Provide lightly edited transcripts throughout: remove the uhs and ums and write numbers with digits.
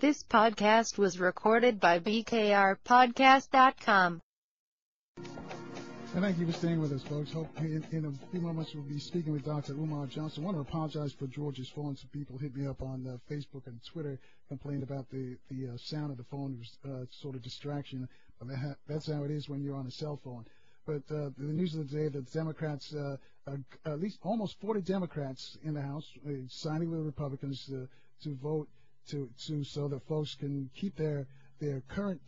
This podcast was recorded by bkrpodcast.com. And thank you for staying with us, folks. Hope in a few moments we'll be speaking with Dr. Umar Johnson. I want to apologize for George's phone. Some people hit me up on Facebook and Twitter, complained about the sound of the phone. It was sort of distraction. But that's how it is when you're on a cell phone. But the news of the day, the Democrats, at least almost 40 Democrats in the House, signing with the Republicans to vote so that folks can keep their current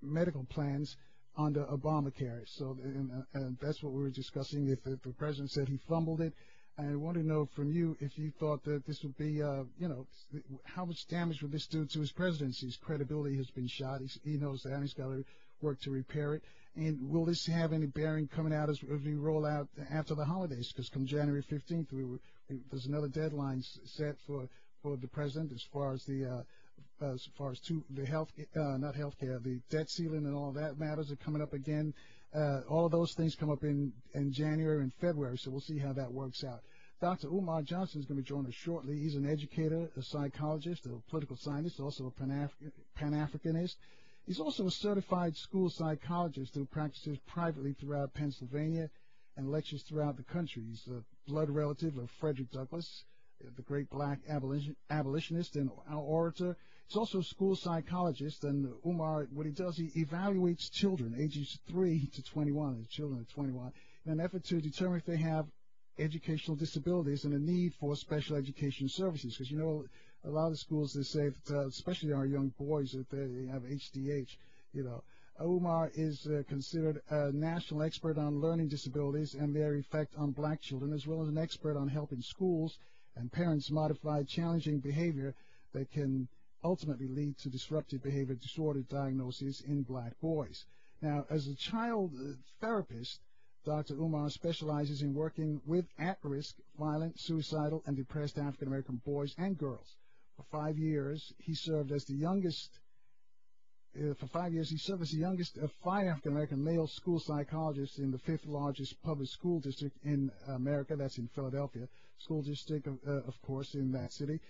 medical plans under Obamacare. So and that's what we were discussing. If the president said he fumbled it, and I want to know from you if you thought that this would be, how much damage would this do to his presidency? His credibility has been shot. He knows that, and he's got to work to repair it. And will this have any bearing coming out as we roll out after the holidays? Because come January 15th, there's another deadline set for the president as far as the debt ceiling and all that matters are coming up again. All of those things come up in January and February, so we'll see how that works out. Dr. Umar Johnson is going to join us shortly. He's an educator, a psychologist, a political scientist, also a Pan-Africanist. He's also a certified school psychologist who practices privately throughout Pennsylvania and lectures throughout the country. He's a blood relative of Frederick Douglass, the great black abolitionist and orator. He's also a school psychologist, and Umar, what he does, he evaluates children ages 3 to 21, his children are 21, in an effort to determine if they have educational disabilities and a need for special education services. Because, a lot of the schools, they say, that, especially our young boys, that they have HDH, Umar is considered a national expert on learning disabilities and their effect on black children, as well as an expert on helping schools and parents modify challenging behavior that can ultimately lead to disruptive behavior disorder diagnoses in black boys. Now, as a child therapist, Dr. Umar specializes in working with at-risk, violent, suicidal, and depressed African-American boys and girls. For 5 years, he served as the youngest of 5 African-American male school psychologists in the 5th largest public school district in America. That's in Philadelphia. School district, of course, in that city.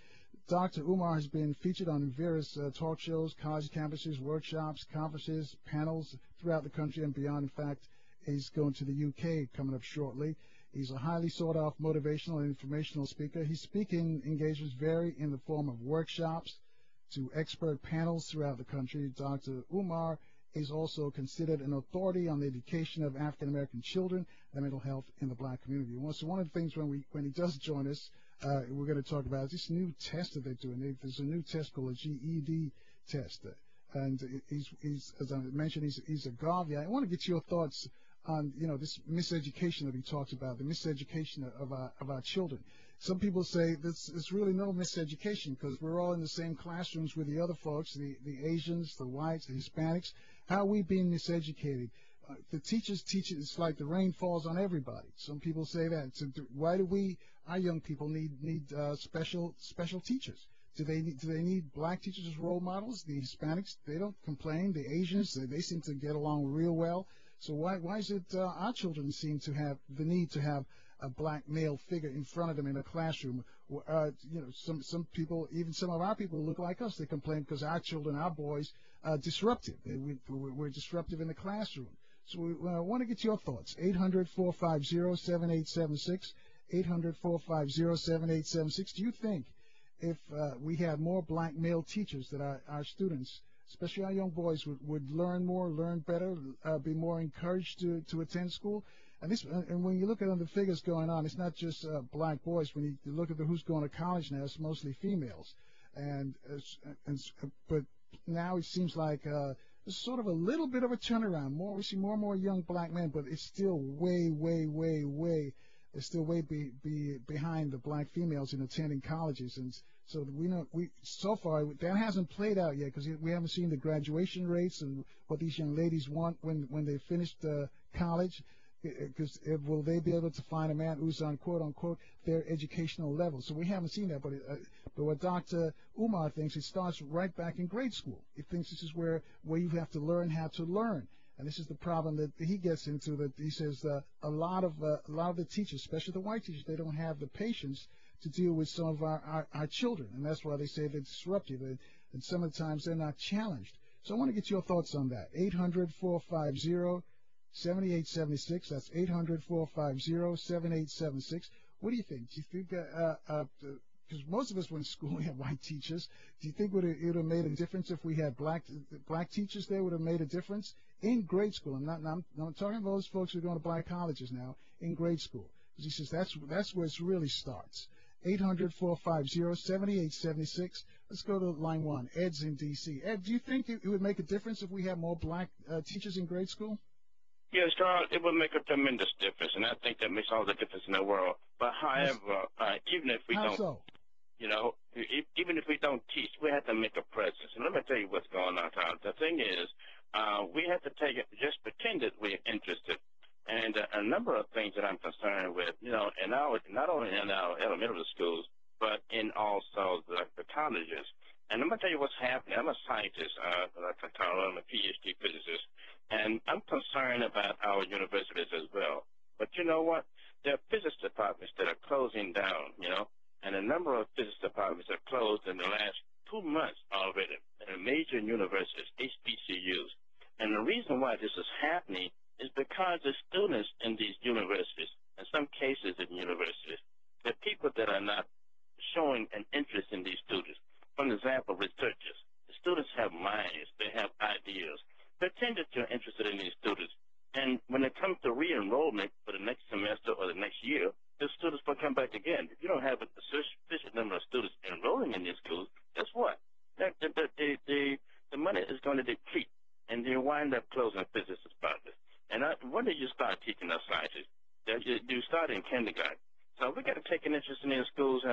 Dr. Umar has been featured on various talk shows, college campuses, workshops, conferences, panels throughout the country and beyond. In fact, he's going to the UK coming up shortly. He's a highly sought-after motivational and informational speaker. His speaking engagements vary in the form of workshops to expert panels throughout the country. Dr. Umar is also considered an authority on the education of African-American children and mental health in the black community. So one of the things when he does join us, we're going to talk about this new test that they're doing. There's a new test called a GED test, and he's as I mentioned, he's a Garvey. I want to get your thoughts on this miseducation that he talks about, the miseducation of our children. Some people say there's really no miseducation because we're all in the same classrooms with the other folks, the Asians, the whites, the Hispanics. How are we being miseducated? The teachers teach it. It's like the rain falls on everybody. Some people say that. So why do our young people need special teachers? Do they need black teachers as role models? The Hispanics, they don't complain. The Asians, they seem to get along real well. So why is it our children seem to have the need to have a black male figure in front of them in a classroom? Some people, even some of our people look like us. They complain because our children, our boys, are disruptive. We're disruptive in the classroom. So I want to get your thoughts. 800-450-7876, 800-450-7876. Do you think if we had more black male teachers that our students, especially our young boys, would learn more, learn better, be more encouraged to attend school? And when you look at the figures going on, it's not just black boys. When you look at who's going to college now, it's mostly females. But now it seems like there's sort of a little bit of a turnaround. We see more and more young black men, but it's still way behind the black females in attending colleges. And so so far that hasn't played out yet because we haven't seen the graduation rates and what these young ladies want when they finish college. Because will they be able to find a man who's on quote unquote their educational level? So we haven't seen that, but what Dr. Umar thinks, it starts right back in grade school. He thinks this is where you have to learn how to learn, and this is the problem that he gets into. That he says a lot of the teachers, especially the white teachers, they don't have the patience to deal with some of our children, and that's why they say they're disruptive. and some of the times they're not challenged. So I want to get your thoughts on that. 800-450-7876. That's 800-450-7876. What do you think? Do you think because most of us went to school, we had white teachers. Do you think it would have made a difference if we had black teachers there? Would have made a difference in grade school? I'm talking about those folks who are going to black colleges now in grade school. Because he says that's where it really starts. 800-450-7876. Let's go to line one. Ed's in D.C. Ed, do you think it would make a difference if we had more black teachers in grade school? Yes, Charles, it would make a tremendous difference, and I think that makes all the difference in the world. But however, even if we How don't, so? Even if we don't teach, we have to make a presence. And let me tell you what's going on, Charles. The thing is, we have to just pretend that we're interested. And a number of things that I'm concerned with, not only in our elementary schools, but in also the colleges. And I'm going to tell you what's happening. I'm a scientist, I'm a PhD physicist, and I'm concerned about our universities as well. But you know what? There are physics departments that are closing down, and a number of physics departments have closed in the last 2 months already in major universities, HBCUs. And the reason why this is happening is because the students in these universities, in some cases in universities, the people that are not showing an interest in these students. For example, researchers. The students have minds. They have ideas. Pretend that you're interested in these students. And when it comes to re-enrollment for the next semester or the next year, the students will come back again. If you don't have a sufficient number of students enrolling in these schools, guess what? The money is going to deplete, and you wind up closing physics departments. And when do you start teaching us sciences? You start in kindergarten. So we got to take an interest in these schools,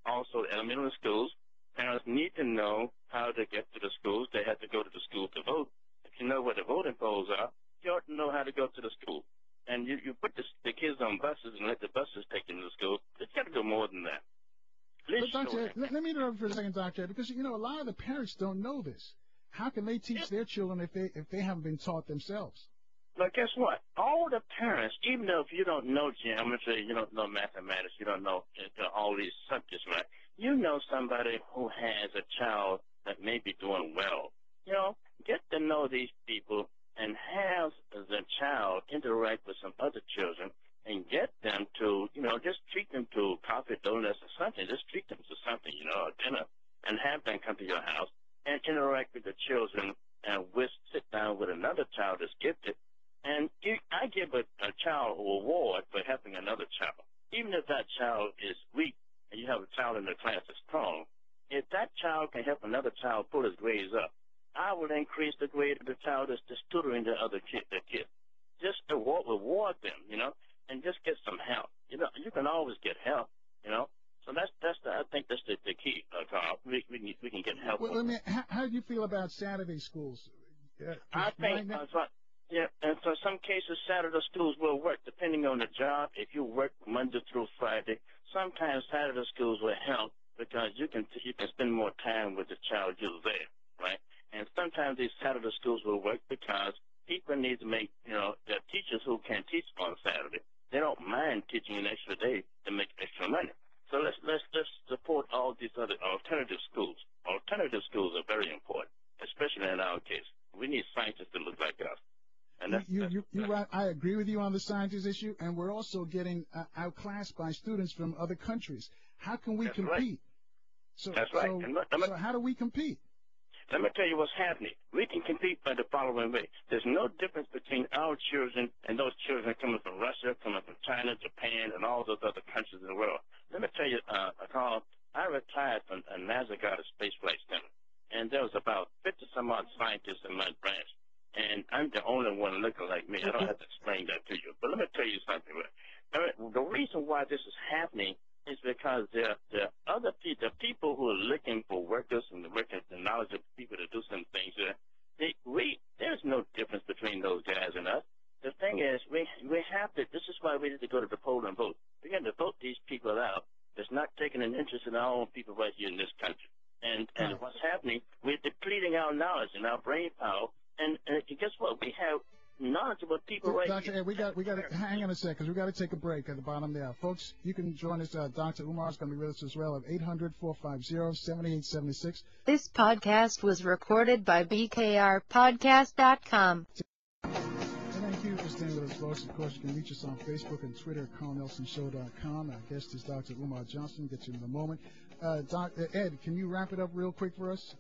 also elementary schools. Parents need to know how to get to the schools. They have to go to the school to vote. If you know where the voting polls are, you ought to know how to go to the school. And you put the kids on buses and let the buses take them to school. It's got to go more than that. But Doctor, let me interrupt for a second, Doctor, because a lot of the parents don't know this. How can they teach their children if they haven't been taught themselves? But guess what? All the parents, even though if you don't know geometry, you don't know mathematics, you don't know all these subjects, right? You know somebody who has a child that may be doing well. Get to know these people and have the child interact with some other children and get them to, just treat them to coffee, donuts, or something. Just treat them to something, or dinner, and have them come to your house and interact with the children and sit down with another child that's gifted. And I give a child an award for helping another child. Even if that child is weak and you have a child in the class that's strong, if that child can help another child pull his grades up, I will increase the grade of the child that's tutoring the other kid. Just to reward them, and just get some help. You can always get help, So I think that's the key, Carl. We can get help. Well, how do you feel about Saturday schools? I think and so some cases Saturday schools will work depending on the job. If you work Monday through Friday, sometimes Saturday schools will help because you can spend more time with the child you're there, right? And sometimes these Saturday schools will work because people need to make, there are teachers who can teach on Saturday. They don't mind teaching an extra day to make extra money. So let's support all these other alternative schools. Alternative schools are very important, especially in our case. We need scientists to look like us. And you're right. I agree with you on the scientist issue, and we're also getting outclassed by students from other countries. How can we compete? Right. That's right. So how do we compete? Let me tell you what's happening. We can compete by the following way. There's no difference between our children and those children coming from Russia, coming from China, Japan, and all those other countries in the world. Let me tell you, Carl, I retired from NASA Goddard Space Flight Center, and there was about 50-some-odd scientists in my branch, and I'm the only one looking like me. I don't have to explain that to you. But let me tell you something. The reason why this is happening is because the people who are looking for workers and the knowledge of people to do some things, there's no difference between those guys and us. The thing is, we have to, this is why we need to go to the poll and vote. We got to vote these people out that's not taking an interest in our own people right here in this country. And what's happening, we're depleting our knowledge and our brain power. And guess what? We have knowledgeable people right Dr. here. Ed, we got to hang on a second because we got to take a break at the bottom there. Folks, you can join us. Dr. Umar is going to be with us as well at 800-450-7876. This podcast was recorded by bkrpodcast.com. Thank you for staying with us, folks. Of course, you can reach us on Facebook and Twitter at CarlNelsonShow.com. Our guest is Dr. Umar Johnson. Get to you in a moment. Dr. Ed, can you wrap it up real quick for us?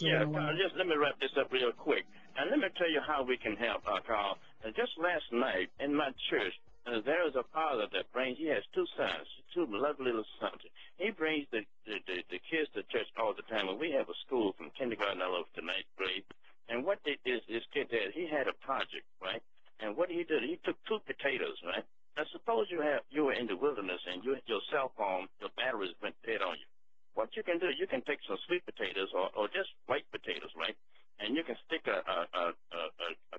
Yeah, Carl, just let me wrap this up real quick. And let me tell you how we can help, Carl. Just last night in my church, there is a father that he has two sons, two lovely little sons. He brings the kids to church all the time. And we have a school from kindergarten all over to ninth grade. And what this kid did, he had a project, right? And what he did, he took two potatoes, right? Now, suppose you were in the wilderness and your cell phone, your batteries went dead on you. What you can do, you can take some sweet potatoes or just white potatoes, right? And you can stick a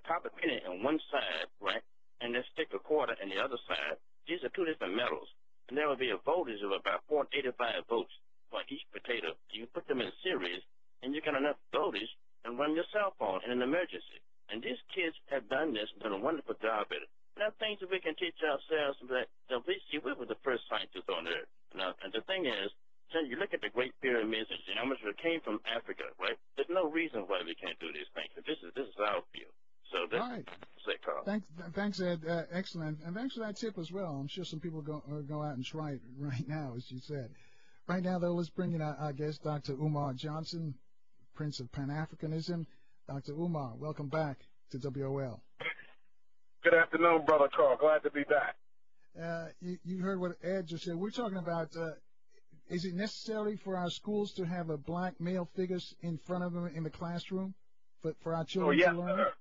copper penny on one side, right? And then stick a quarter on the other side. These are two different metals. And there will be a voltage of about 485 volts for each potato. You put them in series, and you get enough voltage and run your cell phone in an emergency. And these kids have done this, done a wonderful job at it. There are things that we can teach ourselves that we were the first scientists on Earth. Now, and the thing is, you look at the Great Pyramids and geometry that came from Africa, right? There's no reason why we can't do these things. This is our field. So that's all right. Say, Carl. Thanks, Ed. Excellent. And thanks for that tip as well. I'm sure some people go out and try it right now, as you said. Right now, though, let's bring in our guest, Dr. Umar Johnson, Prince of Pan-Africanism. Dr. Umar, welcome back to WOL. Good afternoon, Brother Carl. Glad to be back. You heard what Ed just said. We're talking about, is it necessary for our schools to have a black male figures in front of them in the classroom for our children to learn? Sir.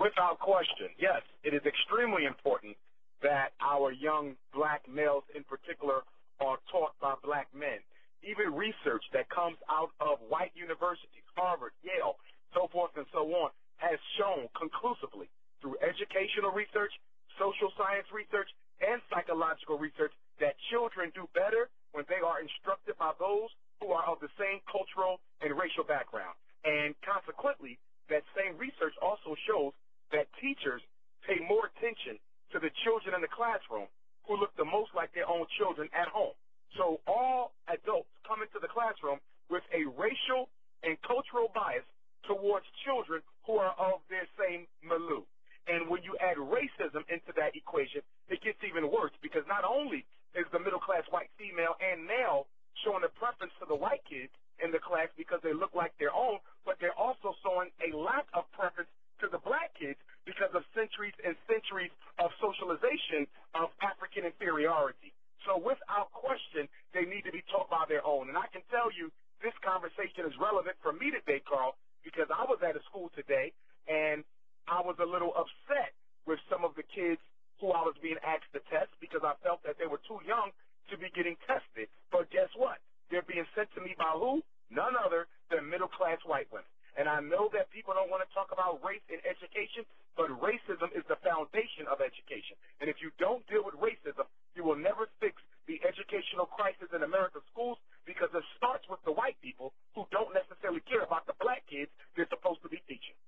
Without question, yes. It is extremely important that our young black males in particular are taught by black men. Even research that comes out of white universities, Harvard, Yale, so forth and so on, has shown conclusively through educational research, social science research, and psychological research that children do better when they are instructed by those who are of the same cultural and racial background. And consequently, that same research also shows that teachers pay more attention to the children in the classroom who look the most like their own children at home. So all adults come into the classroom with a racial and cultural bias towards children who are of their same milieu. And when you add racism into that equation, it gets even worse because not only is the middle-class white female and male showing a preference to the white kids in the class because they look like their own, but they're also showing a lack of preference to the black kids because of centuries and centuries of socialization of African inferiority. So without question, they need to be taught by their own. And I can tell you this conversation is relevant for me today, Carl, because I was at a school today and I was a little upset with some of the kids who I was being asked to test because I felt that they were too young to be getting tested. But guess what? They're being sent to me by who? None other than middle-class white women. And I know that people don't want to talk about race in education, but racism is the foundation of education. And if you don't deal with racism, you will never fix the educational crisis in America's schools because it starts with the white people who don't necessarily care about the black kids they're supposed to be teaching.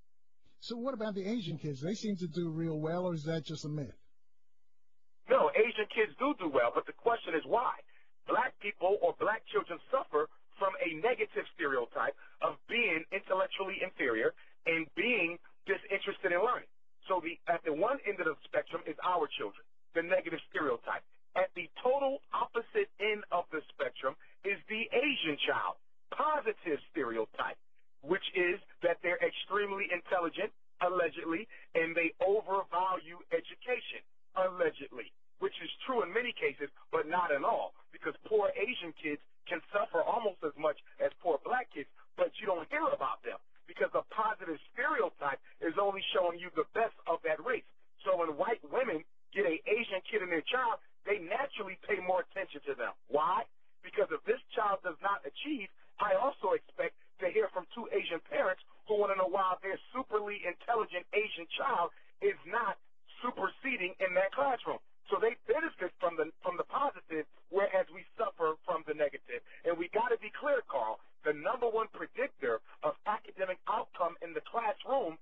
So what about the Asian kids? They seem to do real well, or is that just a myth? No, Asian kids do well, but the question is why? Black people or black children suffer from a negative stereotype of being intellectually inferior and being disinterested in learning. So at the one end of the spectrum is our children, the negative stereotype. At the total opposite end of the spectrum is the Asian child, positive stereotype, which is that they're extremely intelligent, allegedly, and they overvalue education, allegedly, which is true in many cases, but not in all, because poor Asian kids can suffer almost as much as poor black kids, but you don't hear about them because the positive stereotype is only showing you the best of that race. So when white women get an Asian kid in their child, they naturally pay more attention to them. Why? Because if this child does not achieve, I also expect to hear from two Asian parents who want to know why their superly intelligent Asian child is not superseding in that classroom. So they benefit from the positive, whereas we suffer from the negative. And we got to be clear, Carl, the number one predictor of academic outcome in the classroom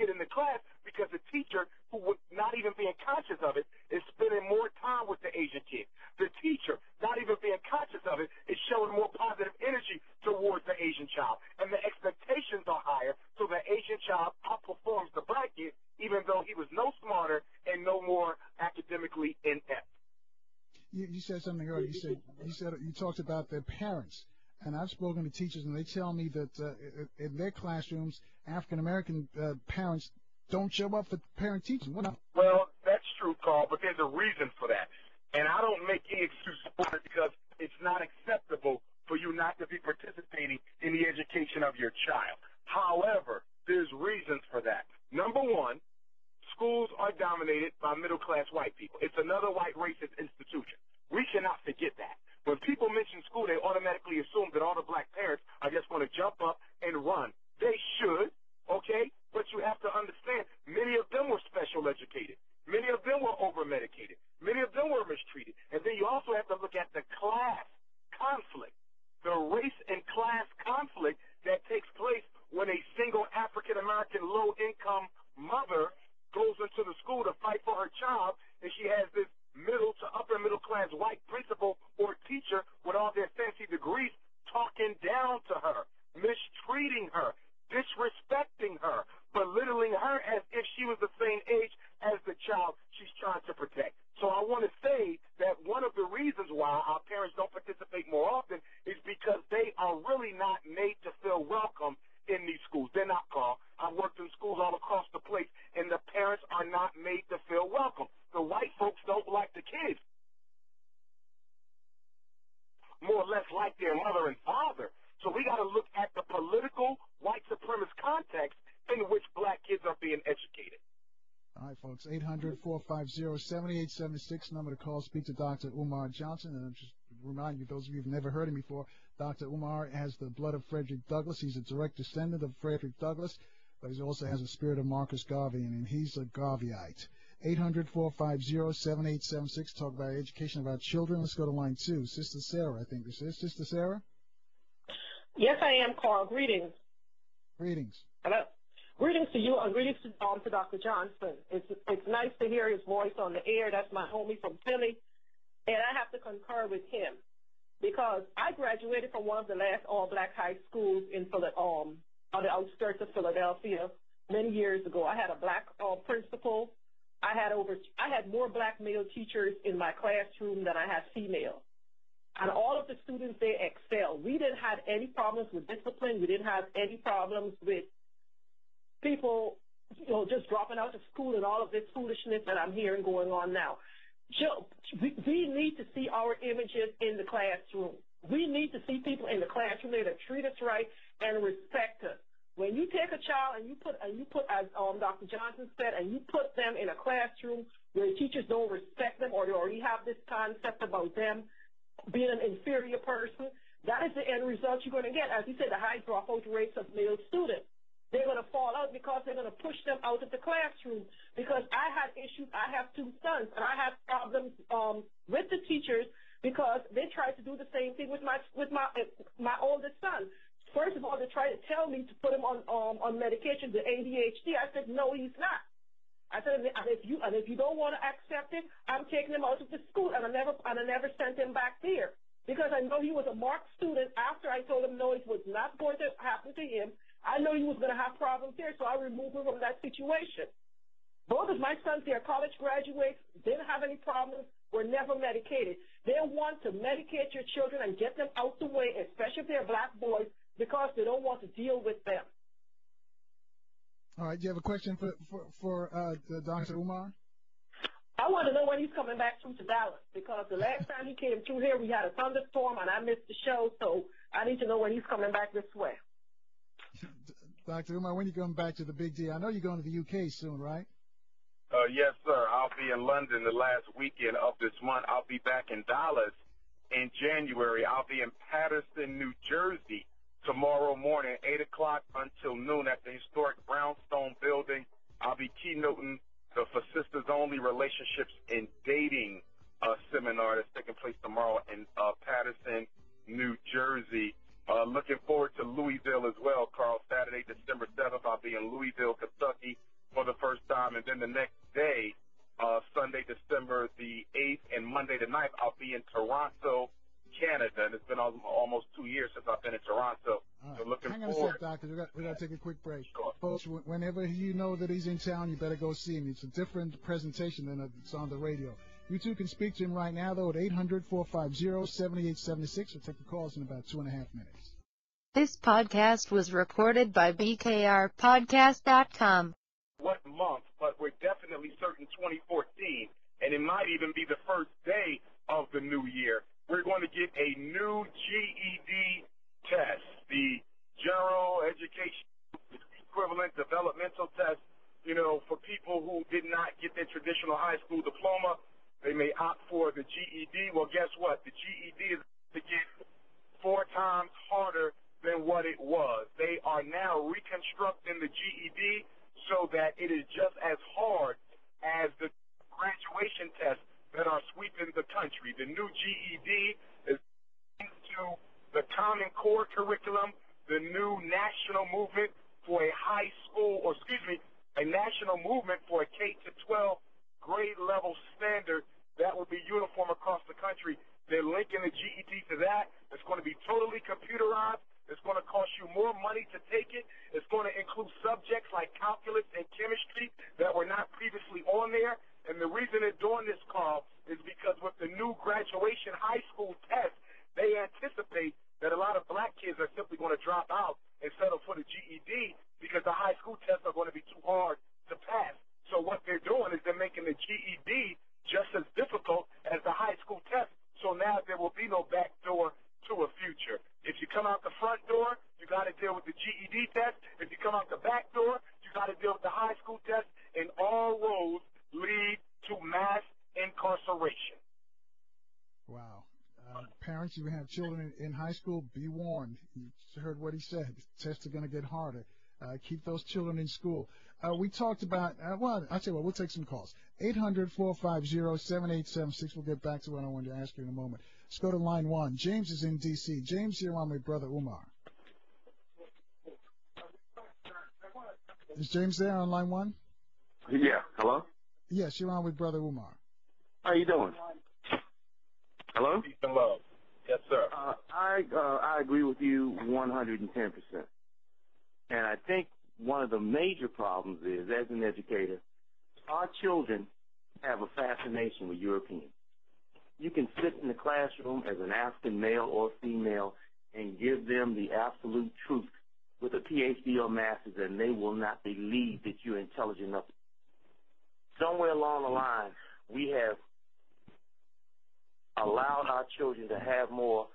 kid in the class because the teacher, who would not even being conscious of it, is spending more time with the Asian kid. The teacher, not even being conscious of it, is showing more positive energy towards the Asian child. And the expectations are higher, so the Asian child outperforms the black kid, even though he was no smarter and no more academically inept. You said something earlier. You talked about their parents. And I've spoken to teachers, and they tell me that in their classrooms, African-American parents don't show up for parent-teaching. Well, that's true, Carl, but there's a reason for that. And I don't make any excuses for it because it's not acceptable for you not to be participating in the education of your child. However, there's reasons for that. Number one, schools are dominated by middle-class white people. It's another white racist institution. We cannot forget that. When people mention school, they automatically assume that all the black parents are just going to jump up and run. They should, okay? But you have to understand, many of them were special educated. Many of them were over-medicated. Many of them were mistreated. And then you also have to look at the class conflict, the race and class conflict that takes place when a single African-American low-income mother goes into the school to fight for her child, and she has this middle to upper middle class white principal or teacher with all their fancy degrees talking down to her, mistreating her, disrespecting her, belittling her as if she was the same age as the child she's trying to protect. So I want to say that one of the reasons why our parents don't participate more often is because they are really not made to feel welcome in these schools. They're not, Carl. I've worked in schools all across the place, and the parents are not made to feel welcome. The white folks don't like the kids, more or less like their mother and father. So we got to look at the political white supremacist context in which black kids are being educated. All right, folks, 800-450-7876, number to call, speak to Dr. Umar Johnson. And just remind you, those of you who've never heard him before, Dr. Umar has the blood of Frederick Douglass. He's a direct descendant of Frederick Douglass, but he also has a spirit of Marcus Garvey, and he's a Garveyite. 800-450-7876, talk about education of our children. Let's go to line 2. Sister Sarah, I think this is. Sister Sarah? Yes, I am, Carl. Greetings. Greetings. Hello. Greetings to you and greetings to Dr. Johnson. It's nice to hear his voice on the air. That's my homie from Philly, and I have to concur with him because I graduated from one of the last all-black high schools in on the outskirts of Philadelphia many years ago. I had a black principal. I had more black male teachers in my classroom than I had female. And all of the students, they excelled. We didn't have any problems with discipline. We didn't have any problems with people, just dropping out of school and all of this foolishness that I'm hearing going on now. We need to see our images in the classroom. We need to see people in the classroom there that treat us right and respect us. When you take a child and you put as Dr. Johnson said, and you put them in a classroom where teachers don't respect them or they already have this concept about them being an inferior person, that is the end result you're going to get. As you said, the high dropout rates of male students. They're going to fall out because they're going to push them out of the classroom. Because I had issues. I have 2 sons, and I have problems with the teachers because they tried to do the same thing with my oldest son. First of all, they tried to tell me to put him on medication, the ADHD. I said, no, he's not. I said, and if you don't want to accept it, I'm taking him out of the school, and I never sent him back there because I know he was a marked student. After I told him no, it was not going to happen to him, I know he was going to have problems there, so I removed him from that situation. Both of my sons, they are college graduates, didn't have any problems, were never medicated. They want to medicate your children and get them out the way, especially if they're black boys, because they don't want to deal with them. All right, do you have a question for Dr. Umar? I want to know when he's coming back through to Dallas, because the last time he came through here, we had a thunderstorm, and I missed the show, so I need to know when he's coming back this way. Dr. Umar, when are you going back to the Big D? I know you're going to the UK soon, right? Yes, sir. I'll be in London the last weekend of this month. I'll be back in Dallas in January. I'll be in Paterson, New Jersey tomorrow morning, 8 o'clock until noon at the historic Brownstone building. I'll be keynoting the For Sisters Only Relationships in Dating seminar that's taking place tomorrow in Paterson, New Jersey. Looking forward to Louisville as well, Carl. Saturday, December 7th, I'll be in Louisville, Kentucky for the first time, and then the next day, Sunday, December the 8th, and Monday the 9th, I'll be in Toronto, Canada, and it's been almost 2 years since I've been in Toronto. All right. So looking Hang on forward. a sec, Doctor. We got to take a quick break. Sure. Folks, whenever you know that he's in town, you better go see him. It's a different presentation than it's on the radio. You two can speak to him right now, though, at 800-450-7876. We'll take the calls in about 2.5 minutes. This podcast was recorded by BKRPodcast.com. What month, but we're definitely certain 2014, and it might even be the first day of the new year. We're going to get a new GED test, the General Education Equivalent Developmental Test. You know, for people who did not get their traditional high school diploma, they may opt for the GED. Well, guess what? The GED is to get 4 times harder than what it was. They are now reconstructing the GED so that it is just as hard as the graduation tests that are sweeping the country. The new GED is into the Common Core curriculum, the new national movement for a high school, or excuse me, a national movement for a K-12 grade level standard that will be uniform across the country. They're linking the GED to that. It's going to be totally computerized. It's going to cost you more money to take it. It's going to include subjects like calculus and chemistry that were not previously on there. And the reason they're doing this, Carl, is because with the new graduation high school test, they anticipate that a lot of black kids are simply going to drop out and settle for the GED because the high school tests are going to be too hard to pass. So what they're doing is they're making the GED just as difficult as the high school test. So now there will be no back door to a future. If you come out the front door, you got to deal with the GED test. If you come out the back door, you got to deal with the high school test. And all roads lead to mass incarceration. Wow. Parents, you have children in high school, be warned. You heard what he said. Tests are going to get harder. Keep those children in school. We talked about, well, I'll tell you what, we'll take some calls. 800-450-7876. We'll get back to what I wanted to ask you in a moment. Let's go to line 1. James is in D.C. James, you're on with Brother Umar. Is James there on line 1? Yeah. Hello? Yes, you're on with Brother Umar. How you doing? Hello? Peace and love. Yes, sir. I agree with you 110%. And I think one of the major problems is, as an educator, our children have a fascination with Europeans. You can sit in the classroom as an African male or female and give them the absolute truth with a PhD or master's, and they will not believe that you're intelligent enough. Somewhere along the line, we have allowed our children to have more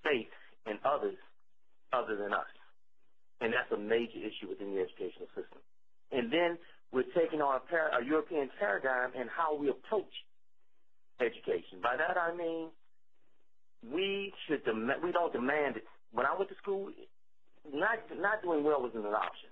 faith in others other than us. And that's a major issue within the educational system. And then we're taking on a European paradigm in how we approach education. By that I mean we don't demand it. When I went to school, not doing well wasn't an option.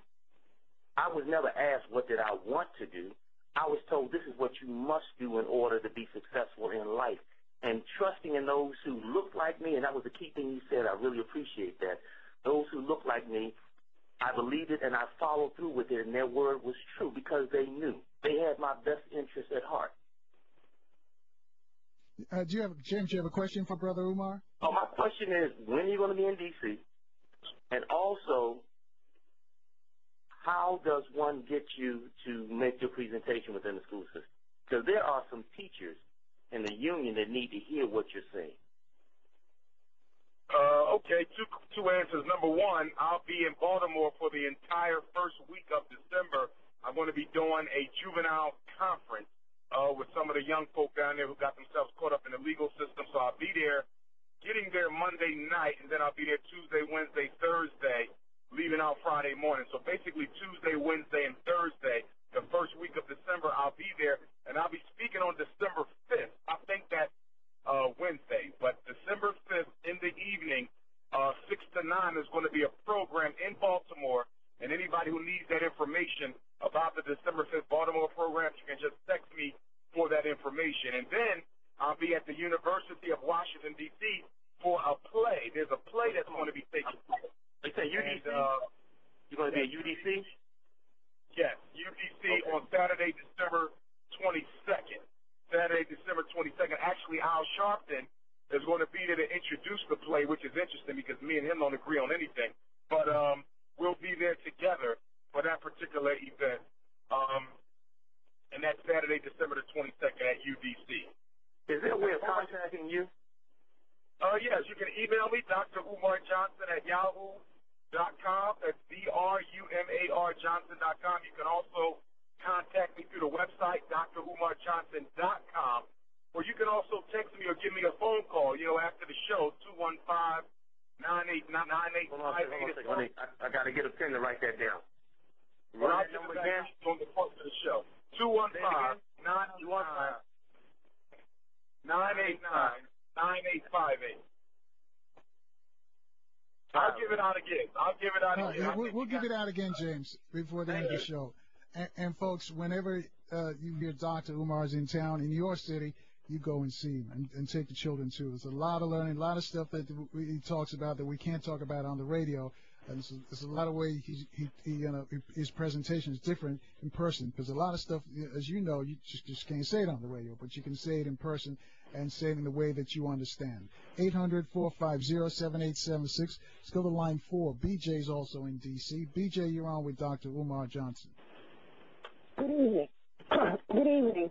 I was never asked what did I want to do. I was told this is what you must do in order to be successful in life. And trusting in those who look like me, and that was the key thing you said, I really appreciate that. Those who look like me, I believed it and I followed through with it, and their word was true because they knew. They had my best interest at heart. James, do you have a question for Brother Umar? Oh, my question is, when are you going to be in D.C.? And also, how does one get you to make your presentation within the school system? Because there are some teachers in the union that need to hear what you're saying. Okay, two answers. Number one, I'll be in Baltimore for the entire first week of December. I'm going to be doing a juvenile conference with some of the young folk down there who got themselves caught up in the legal system. So I'll be there, getting there Monday night, and then I'll be there Tuesday, Wednesday, Thursday, leaving out Friday morning. So basically Tuesday, Wednesday, and Thursday, the first week of December, I'll be there, and I'll be speaking on December 5th. I think that's Wednesday, but December 5th in the evening, 6 to 9, is going to be a program in Baltimore, and anybody who needs that information about the December 5th Baltimore program, you can just text me for that information. And then I'll be at the University of Washington, D.C. for a play. There's a play that's going to be taking place. They say UDC? You're going to be at UDC? Yes, UT actually Al Sharpton is going to be there to introduce the play, which is interesting because me and him don't agree on anything. But we'll be there together for that particular event. And that's Saturday, December the 22nd at UDC. Is there a way of contacting you? Yes, you can email me, Dr. Umar Johnson at yahoo.com. That's drumarjohnson.com. You can also contact me through the website, drumarjohnson.com. Or you can also text me or give me a phone call, after the show, 215-989-9858. Hold on a second. I got to get a pen to write that down. Well, I'll give it back on the front of the show. 215-989-9858. I'll give it out again. We'll give it out again, James, before the end of the show. And folks, whenever you hear Dr. Umar's in town in your city, you go and see him and take the children too. There's a lot of learning, a lot of stuff that he talks about that we can't talk about on the radio. And there's a lot of ways his presentation is different in person, because a lot of stuff, as you know, you just can't say it on the radio, but you can say it in person and say it in the way that you understand. 800-450-7876. Let's go to line 4. BJ's also in D.C. BJ, you're on with Dr. Umar Johnson. Good evening. Good evening.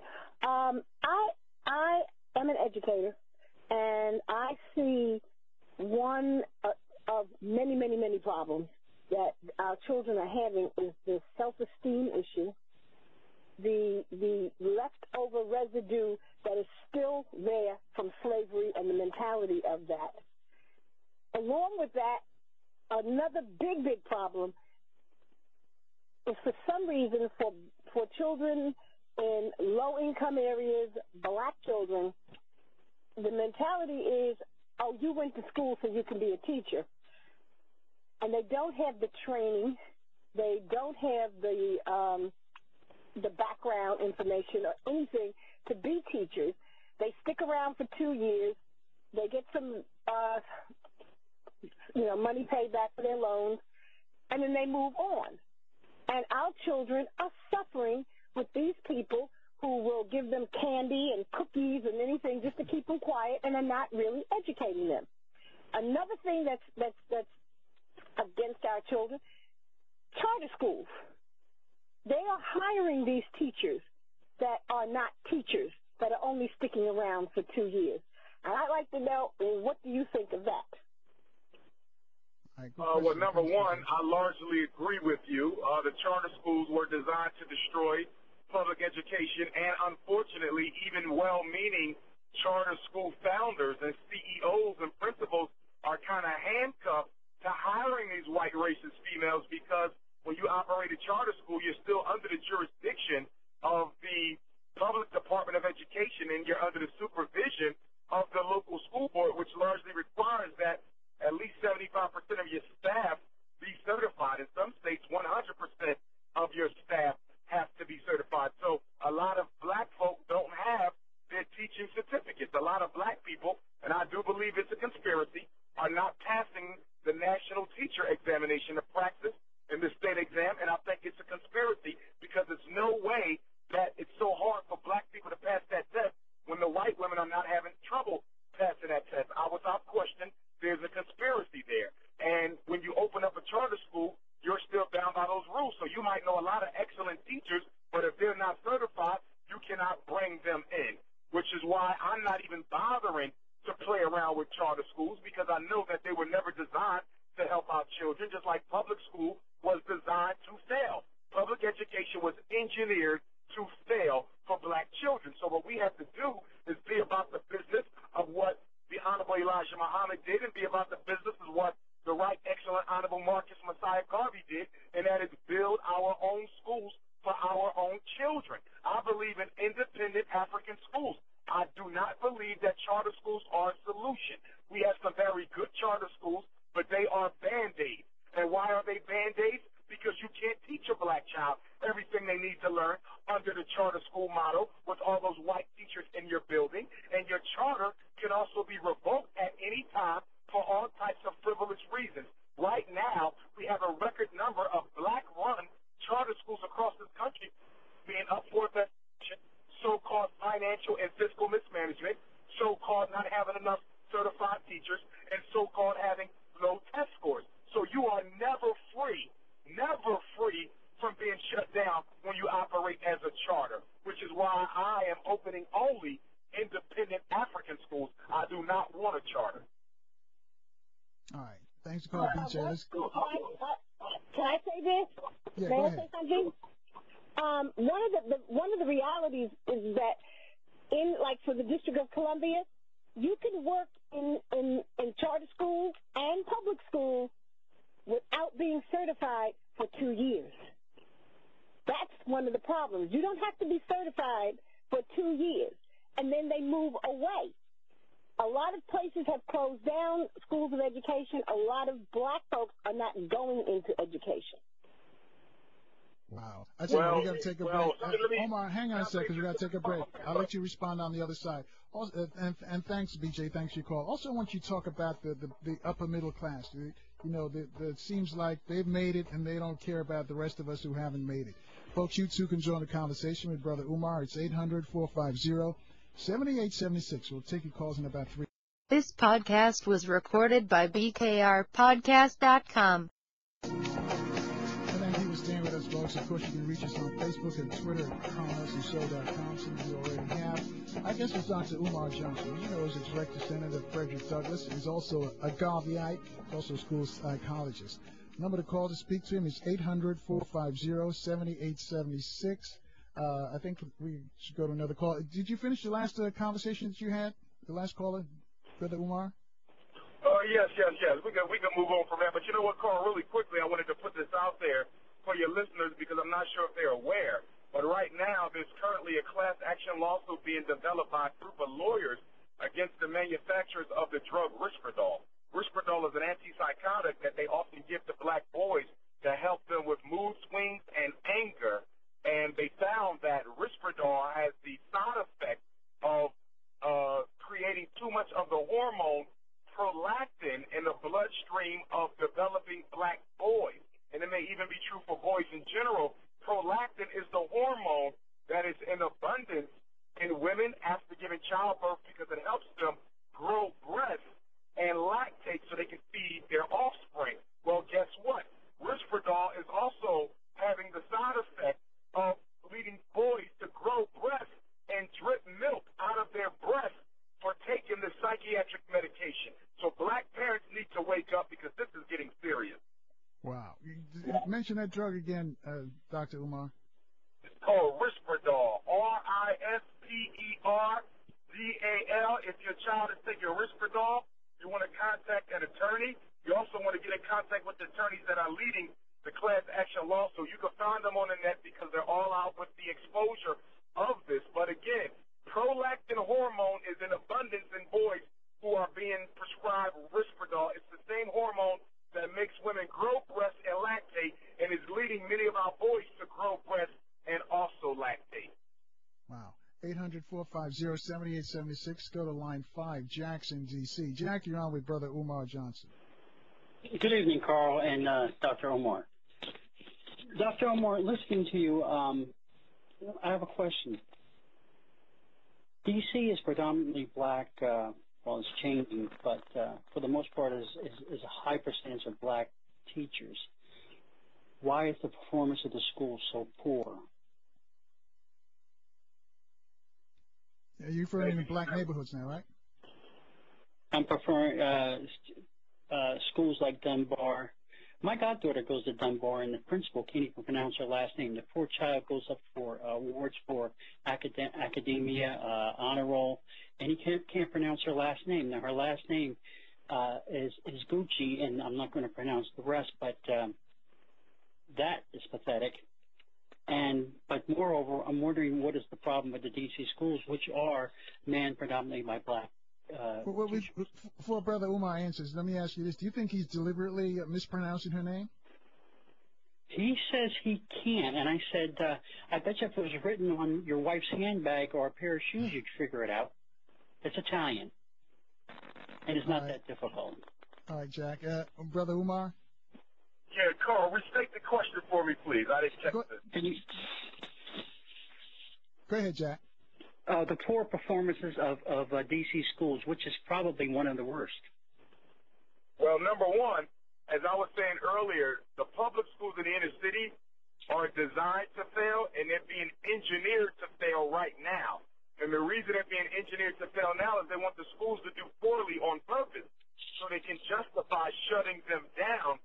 I am an educator, and I see one of many, many, many problems that our children are having is the self-esteem issue, the leftover residue that is still there from slavery and the mentality of that. Along with that, another big, big problem is for some reason for children in low-income areas, black children, the mentality is, oh, you went to school so you can be a teacher. And they don't have the training. They don't have the background information or anything to be teachers. They stick around for 2 years. They get some, money paid back for their loans, and then they move on. And our children are suffering with these people who will give them candy and cookies and anything just to keep them quiet, and are not really educating them. Another thing that's against our children, charter schools. They are hiring these teachers that are not teachers, that are only sticking around for 2 years. And I'd like to know, what do you think of that? Well, number one, I largely agree with you. The charter schools were designed to destroy public education, and unfortunately, even well-meaning charter school founders and CEOs and principals are kind of handcuffed to hiring these white racist females, because when you operate a charter school, you're still under the jurisdiction of the public Department of Education, and you're under the supervision of the local school board, which largely requires that at least 75% of your staff be certified. In some states, 100% of your staff have to be certified. So a lot of black folk don't have their teaching certificates. A lot of black people, and I do believe it's a conspiracy, are not passing the national teacher examination of practice in the state exam, and I think it's a conspiracy, because there's no way that it's so hard for black people to pass that test when the white women are not having trouble passing that test. Without question, there's a conspiracy there. And when you open up a charter school, you're still bound by those rules. So you might know a lot of excellent teachers, but if they're not certified, you cannot bring them in, which is why I'm not even bothering to play around with charter schools, because I know that they were never designed to help our children, just like public school was designed to fail. Public education was engineered to fail for black children. So what we have to do is be about the business of what the Honorable Elijah Muhammad did, and be about the business of what the Right Excellent Honorable Marcus Messiah Garvey did, and that is build our own schools for our own children. I believe in independent African schools. I do not believe that charter schools are a solution. We have some very good charter schools, but they are Band-Aids. And why are they Band-Aids? Because you can't teach a black child everything they need to learn under the charter school model with all those white teachers in your building. And your charter can also be revoked at any time for all types of frivolous reasons. Right now, we have a record number of black-run charter schools across this country being up for the so-called financial and fiscal mismanagement. So operate as a charter, which is why I am opening only independent African schools. I do not want a charter. All right. Thanks for calling, BJ. Can I say this? Yeah, May go I ahead. say something? One of the realities is that for the District of Columbia, you can work in charter schools and public schools without being certified for 2 years. That's one of the problems. You don't have to be certified for 2 years, and then they move away. A lot of places have closed down schools of education. A lot of black folks are not going into education. Wow. I tell you, we got to take a break. Omar, hang on a second. We got to take a break. I'll let you respond on the other side. Also, and thanks, BJ. Thanks for your call. Also, I want you to talk about the upper middle class. It seems like they've made it, and they don't care about the rest of us who haven't made it. Folks, you too can join the conversation with Brother Umar. It's 800-450-7876. We'll take your calls in about 3. This podcast was recorded by BKRpodcast.com. Thank you for staying with us, folks. Of course, you can reach us on Facebook and Twitter at CarlosandShow.com, some of you already have. Our guest was Dr. Umar Johnson. You know, he's a director senator Frederick Douglass. He's also a Garveyite, also a school psychologist. Number to call to speak to him is 800-450-7876. I think we should go to another call. Did you finish the last conversation that you had, the last caller, Brother Umar? Yes. We can move on from that. But you know what, Carl, really quickly, I wanted to put this out there for your listeners because I'm not sure if they're aware. But right now, there's currently a class action lawsuit being developed by a group of lawyers against the manufacturers of the drug Risperdal. Risperdal is an antipsychotic that they often give to black boys to help them with mood swings and anger. And they found that Risperdal has the side effect of creating too much of the hormone prolactin in the bloodstream of developing black boys. And it may even be true for boys in general. Prolactin is the hormone that is in abundance in women after giving childbirth because it helps them grow breasts and lactate so they can feed their offspring. Well, guess what? Risperdal is also having the side effect of leading boys to grow breasts and drip milk out of their breasts for taking the psychiatric medication. So black parents need to wake up because this is getting serious. Wow. Mention that drug again, Dr. Umar. It's called Risperdal, RisperDal. If your child is taking Risperdal, you want to contact an attorney. You also want to get in contact with the attorneys that are leading the class action lawsuit. You can find them on the net because they're all out with the exposure of this. But again, prolactin hormone is in abundance in boys who are being prescribed Risperdal. It's the same hormone that makes women grow breasts and lactate and is leading many of our boys to grow breasts and also lactate. Wow. 800-450-7876. Go to line 5, Jackson, D.C. Jack, you're on with Brother Umar Johnson. Good evening, Carl and Dr. Omar. Dr. Omar, listening to you, I have a question. D.C. is predominantly black. Well, it's changing, but for the most part is a high percentage of black teachers. Why is the performance of the school so poor? You're referring to black neighborhoods now, right? I'm preferring schools like Dunbar. My goddaughter goes to Dunbar, and the principal can't even pronounce her last name. The poor child goes up for awards for academia, honor roll, and he can't pronounce her last name. Now, her last name is Gucci, and I'm not going to pronounce the rest, but that is pathetic. But moreover, I'm wondering what is the problem with the D.C. schools, which are manned predominantly by black before Brother Umar answers, let me ask you this. Do you think he's deliberately mispronouncing her name? He says he can't, and I said, I bet you if it was written on your wife's handbag or a pair of shoes, you'd figure it out. It's Italian, and it's not that difficult. All right, Jack. Brother Umar? Yeah, Carl, restate the question for me, please. I didn't check this. Go ahead, Jack. The poor performances of D.C. schools, which is probably one of the worst. Well, number one, as I was saying earlier, the public schools in the inner city are designed to fail, and they're being engineered to fail right now. And the reason they're being engineered to fail now is they want the schools to do poorly on purpose so they can justify shutting them down,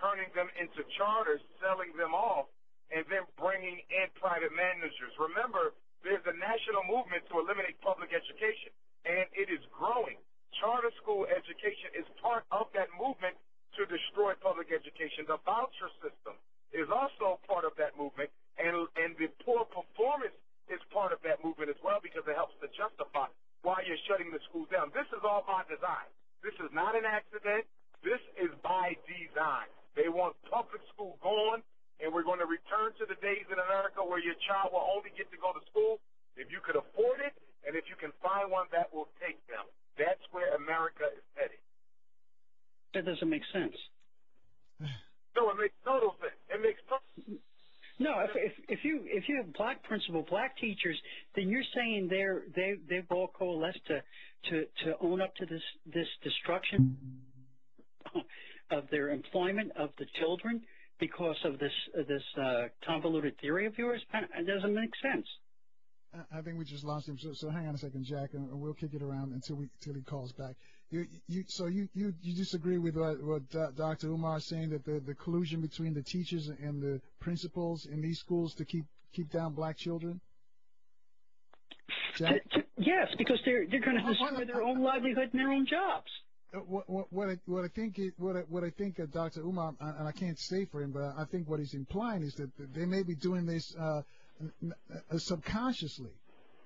turning them into charters, selling them off, and then bringing in private managers. Remember, there's a national movement to eliminate public education, and it is growing. Charter school education is part of that movement to destroy public education. The voucher system is also part of that movement, and the poor performance is part of that movement as well because it helps to justify why you're shutting the schools down. This is all by design. This is not an accident. This is by design. They want public school gone, and we're going to return to the days in America where your child will only get to go to school if you could afford it, and if you can find one that will take them. That's where America is heading. That doesn't make sense. No, it makes total sense. It makes total sense. No, if you have black principal, black teachers, then you're saying they've all coalesced to own up to this destruction of their employment of the children because of this convoluted theory of yours. It doesn't make sense. I think we just lost him. So hang on a second, Jack, and we'll kick it around until he calls back. So you disagree with what Dr. Umar is saying, that the collusion between the teachers and the principals in these schools to keep down black children? Jack? Yes, because they're going to destroy their own livelihood and their own jobs. What I think Dr. Umar, and I can't say for him, but I think what he's implying is that they may be doing this subconsciously,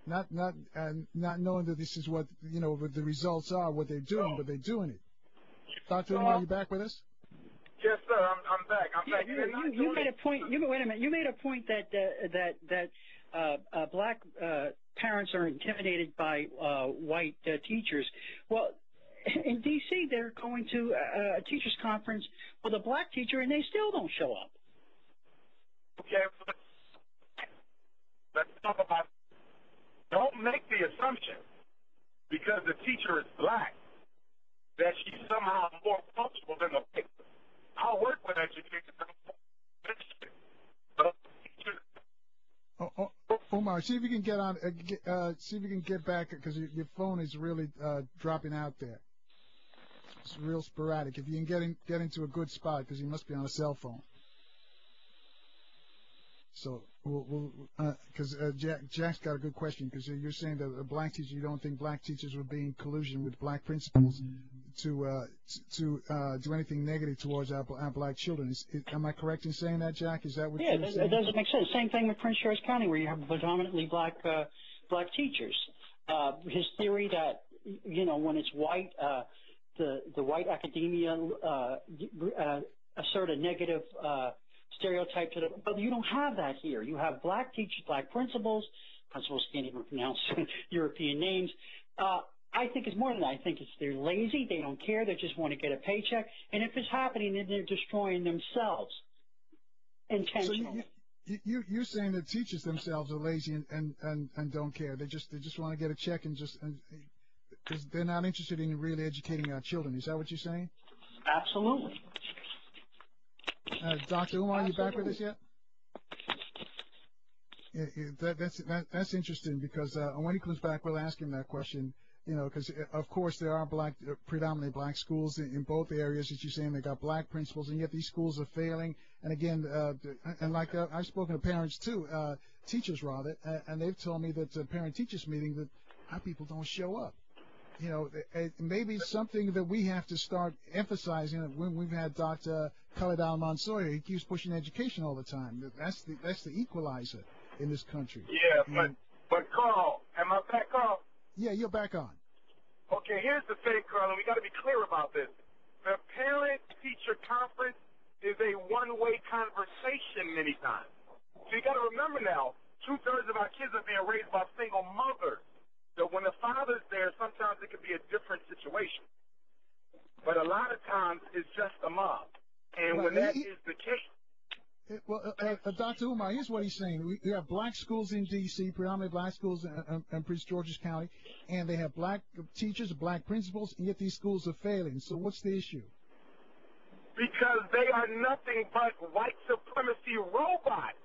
not knowing that this is what what the results are, what they're doing, but they're doing it. Dr. Umar, you back with us? Yes, sir. I'm back. I'm back. You made a point. Wait a minute. You made a point that black parents are intimidated by white teachers. Well, in D.C., they're going to a teachers' conference with a black teacher, and they still don't show up. Okay. Let's talk about. Don't make the assumption because the teacher is black that she's somehow more functional than the white. I'll work with educators. Omar, see if you can get on. See if you can get back because your phone is really dropping out there. It's real sporadic. If you can get into a good spot because you must be on a cell phone. So because Jack's got a good question because you're saying that a black teacher, you don't think black teachers would be in collusion with black principals to do anything negative towards our black children. Am I correct in saying that, Jack? Is that what you're saying? Yeah, it doesn't make sense. Same thing with Prince George County where you have predominantly black teachers. His theory that when it's white, the white academia assert a negative stereotype to but you don't have that here. You have black teachers, black principals. Principals can't even pronounce European names. I think it's more than that. I think they're lazy. They don't care. They just want to get a paycheck. And if it's happening, then they're destroying themselves intentionally. So you're saying that teachers themselves are lazy and don't care. They just want to get a check and because they're not interested in really educating our children. Is that what you're saying? Absolutely. Dr. Umar, are you back with us yet? Yeah, that's interesting because when he comes back, we'll ask him that question. Because of course there are predominantly black schools in both areas that you're saying they got black principals, and yet these schools are failing. And again, and like I've spoken to parents too, teachers rather, and they've told me that parent-teachers meeting that our people don't show up. Maybe something that we have to start emphasizing. When we've had Dr. Khaled Al-Mansour, he keeps pushing education all the time. That's the equalizer in this country. Yeah, but Carl, am I back, Carl? Yeah, you're back on. Okay, here's the thing, Carl, and we got to be clear about this. The parent-teacher conference is a one-way conversation many times. So you got to remember now, 2/3 of our kids are being raised by single mothers. So when the father's there, sometimes it could be a different situation. But a lot of times it's just a mom. And when that is the case. Well, Dr. Umar, here's what he's saying. We have black schools in D.C., predominantly black schools in Prince George's County, and they have black teachers, black principals, and yet these schools are failing. So what's the issue? because they are nothing but white supremacy robots.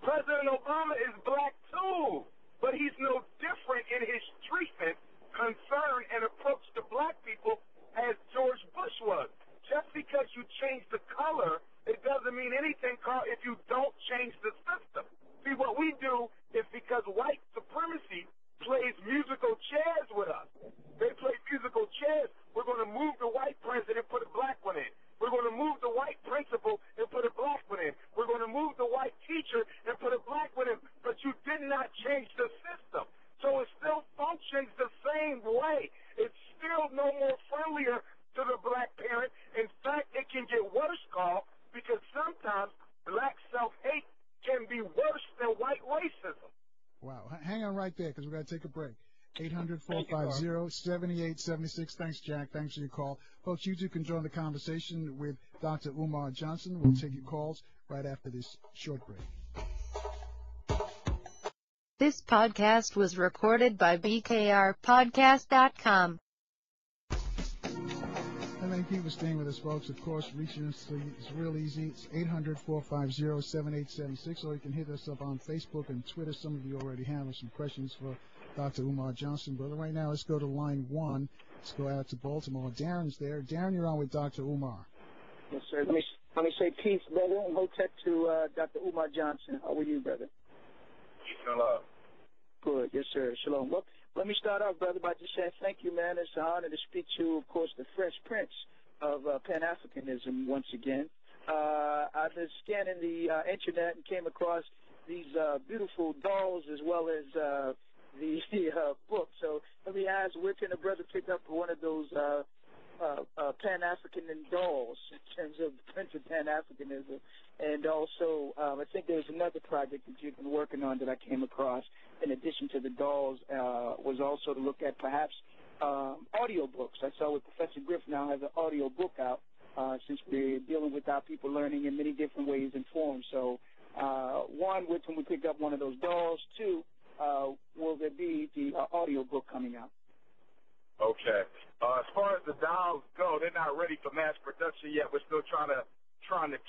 President Obama is black too, but he's no different in his treatment, concern, and approach to black people as George Bush was. Just because you change the color, it doesn't mean anything, Carl, if you don't change the system. See, what we do is because white supremacy plays musical chairs with us. They play musical chairs. We're going to move the white president, put a black one in. We're going to move the white principal and put a black one in. We're going to move the white teacher and put a black one in. But you did not change the system. So it still functions the same way. It's still no more friendlier to the black parent. In fact, it can get worse, Carl, because sometimes black self-hate can be worse than white racism. Wow. Hang on right there because we're going to take a break. 800-450-7876. Thanks, Jack. Thanks for your call. Folks, you too can join the conversation with Dr. Umar Johnson. We'll take your calls right after this short break. This podcast was recorded by BKRPodcast.com. And thank you for staying with us, folks. Of course, reaching us is real easy. It's 800-450-7876, or you can hit us up on Facebook and Twitter. Some of you already have some questions for Dr. Umar Johnson. But right now, let's go to line 1. Let's go out to Baltimore. Darren's there. Darren, you're on with Dr. Umar. Yes, sir. Let me say peace, brother, and hotep to Dr. Umar Johnson. How are you, brother? Peace and love. Good. Yes, sir. Shalom. Well, let me start off, brother, by just saying thank you, man. It's an honor to speak to, of course, the Fresh Prince of Pan-Africanism once again. I've been scanning the internet and came across these beautiful dolls as well as the book. So let me ask, where can a brother pick up one of those Pan-African dolls in terms of the Prince of Pan-Africanism? And also, I think there's another project that you've been working on that I came across in addition to the dolls, was also to look at perhaps audio books. I saw with Professor Griff now has an audio book out since we're dealing with our people learning in many different ways and forms. So, one, where can we pick up one of those dolls? Two, will there be the audio book coming out? Okay. As far as the dolls go, they're not ready for mass production yet. We're still trying to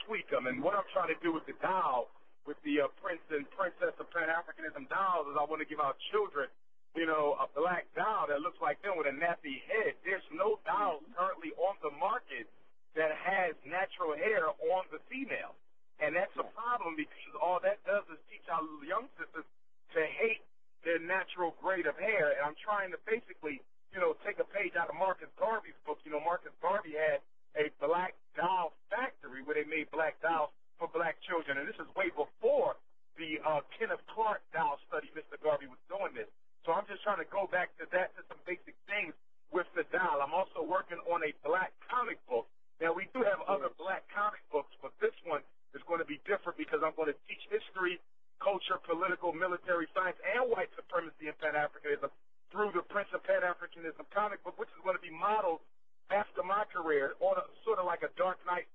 tweak them. And what I'm trying to do with the doll, with the Prince and Princess of Pan-Africanism dolls, is I want to give our children, you know, a black doll that looks like them with a nappy head. There's no dolls currently on the market that has natural hair on the female. And that's a problem because all that does is teach our young sisters to hate their natural grade of hair. And I'm trying to basically, you know, take a page out of Marcus Garvey's book. You know, Marcus Garvey had a black doll factory where they made black dolls for black children. And this is way before the Kenneth Clark doll study. Mr. Garvey was doing this. So I'm just trying to go back to that, to some basic things with the doll. I'm also working on a black comic book. Now, we do have other black comic books, but this one is going to be different because I'm going to teach history, culture, political, military science, and white supremacy and Pan-Africanism through the Prince of Pan-Africanism comic book, which is going to be modeled after my career, on a sort of like a Dark Knight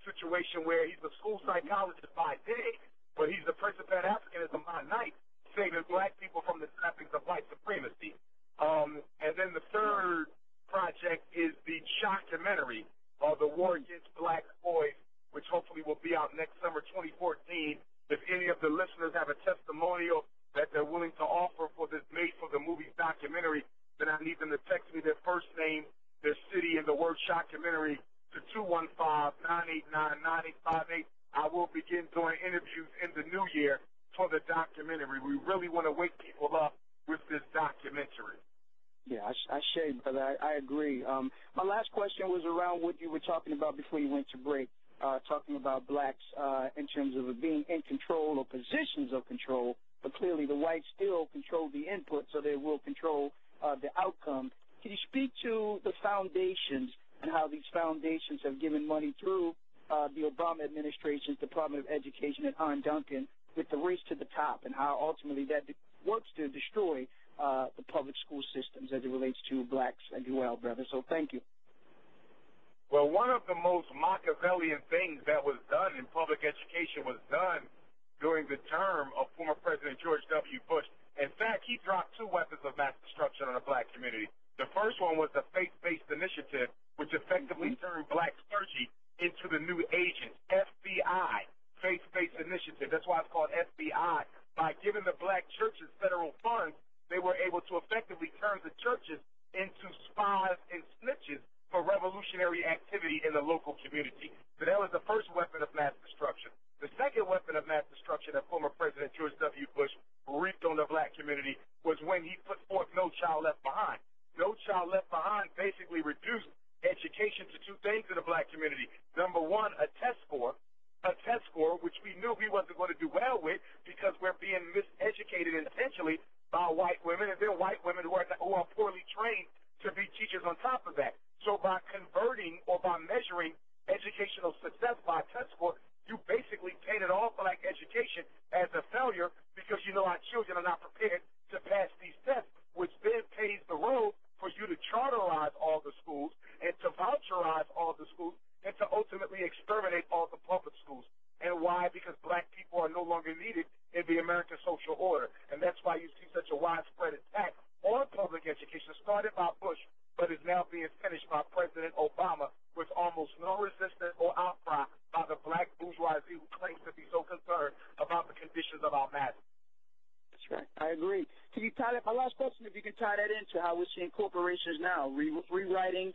situation where he's a school psychologist by day, but he's the Prince of Pan-Africanism by night, saving black people from the trappings of white supremacy. And then the third project is the documentary, The War Against Black Boys, which hopefully will be out next summer, 2014. If any of the listeners have a testimonial that they're willing to offer for this Made for the Movies documentary, then I need them to text me their first name, their city, and the word documentary to 215-989-9858. I will begin doing interviews in the new year for the documentary. We really want to wake people up with this documentary. Yeah, I share you, brother. I agree. My last question was around what you were talking about before you went to break, talking about blacks in terms of being in control or positions of control, but clearly the whites still control the input, so they will control the outcome. Can you speak to the foundations and how these foundations have given money through the Obama administration's Department of Education and Arne Duncan with the race to the top, and how ultimately that works to destroy the public school systems as it relates to blacks as well, brother. So thank you. Well, one of the most Machiavellian things that was done in public education was done during the term of former President George W. Bush. In fact, he dropped 2 weapons of mass destruction on the black community. The first one was the faith-based initiative, which effectively turned black clergy into the new agents, FBI, faith-based initiative. That's why it's called FBI. By giving the black churches federal funds, they were able to effectively turn the churches into spies and snitches for revolutionary activity in the local community. So that was the first weapon of mass destruction. The second weapon of mass destruction that former President George W. Bush wreaked on the black community was when he put forth No Child Left Behind. No Child Left Behind basically reduced education to two things in the black community. Number one, a test score, which we knew we wasn't going to do well with because we're being miseducated intentionally by white women, and they're white women who are poorly trained to be teachers on top of that. So by converting or by measuring educational success by test score, you basically painted off black education as a failure because you know our children are not prepared to pass these tests, which then paves the road for you to charterize all the schools and to voucherize all the schools and to ultimately exterminate all the public schools. And why? Because black people are no longer needed in the American social order. And that's why you see such a widespread attack on public education, started by Bush, but is now being finished by President Obama with almost no resistance or outcry by the black bourgeoisie who claims to be so concerned about the conditions of our masses. That's right. I agree. Can you tie that? My last question, if you can tie that into how we're seeing corporations now rewriting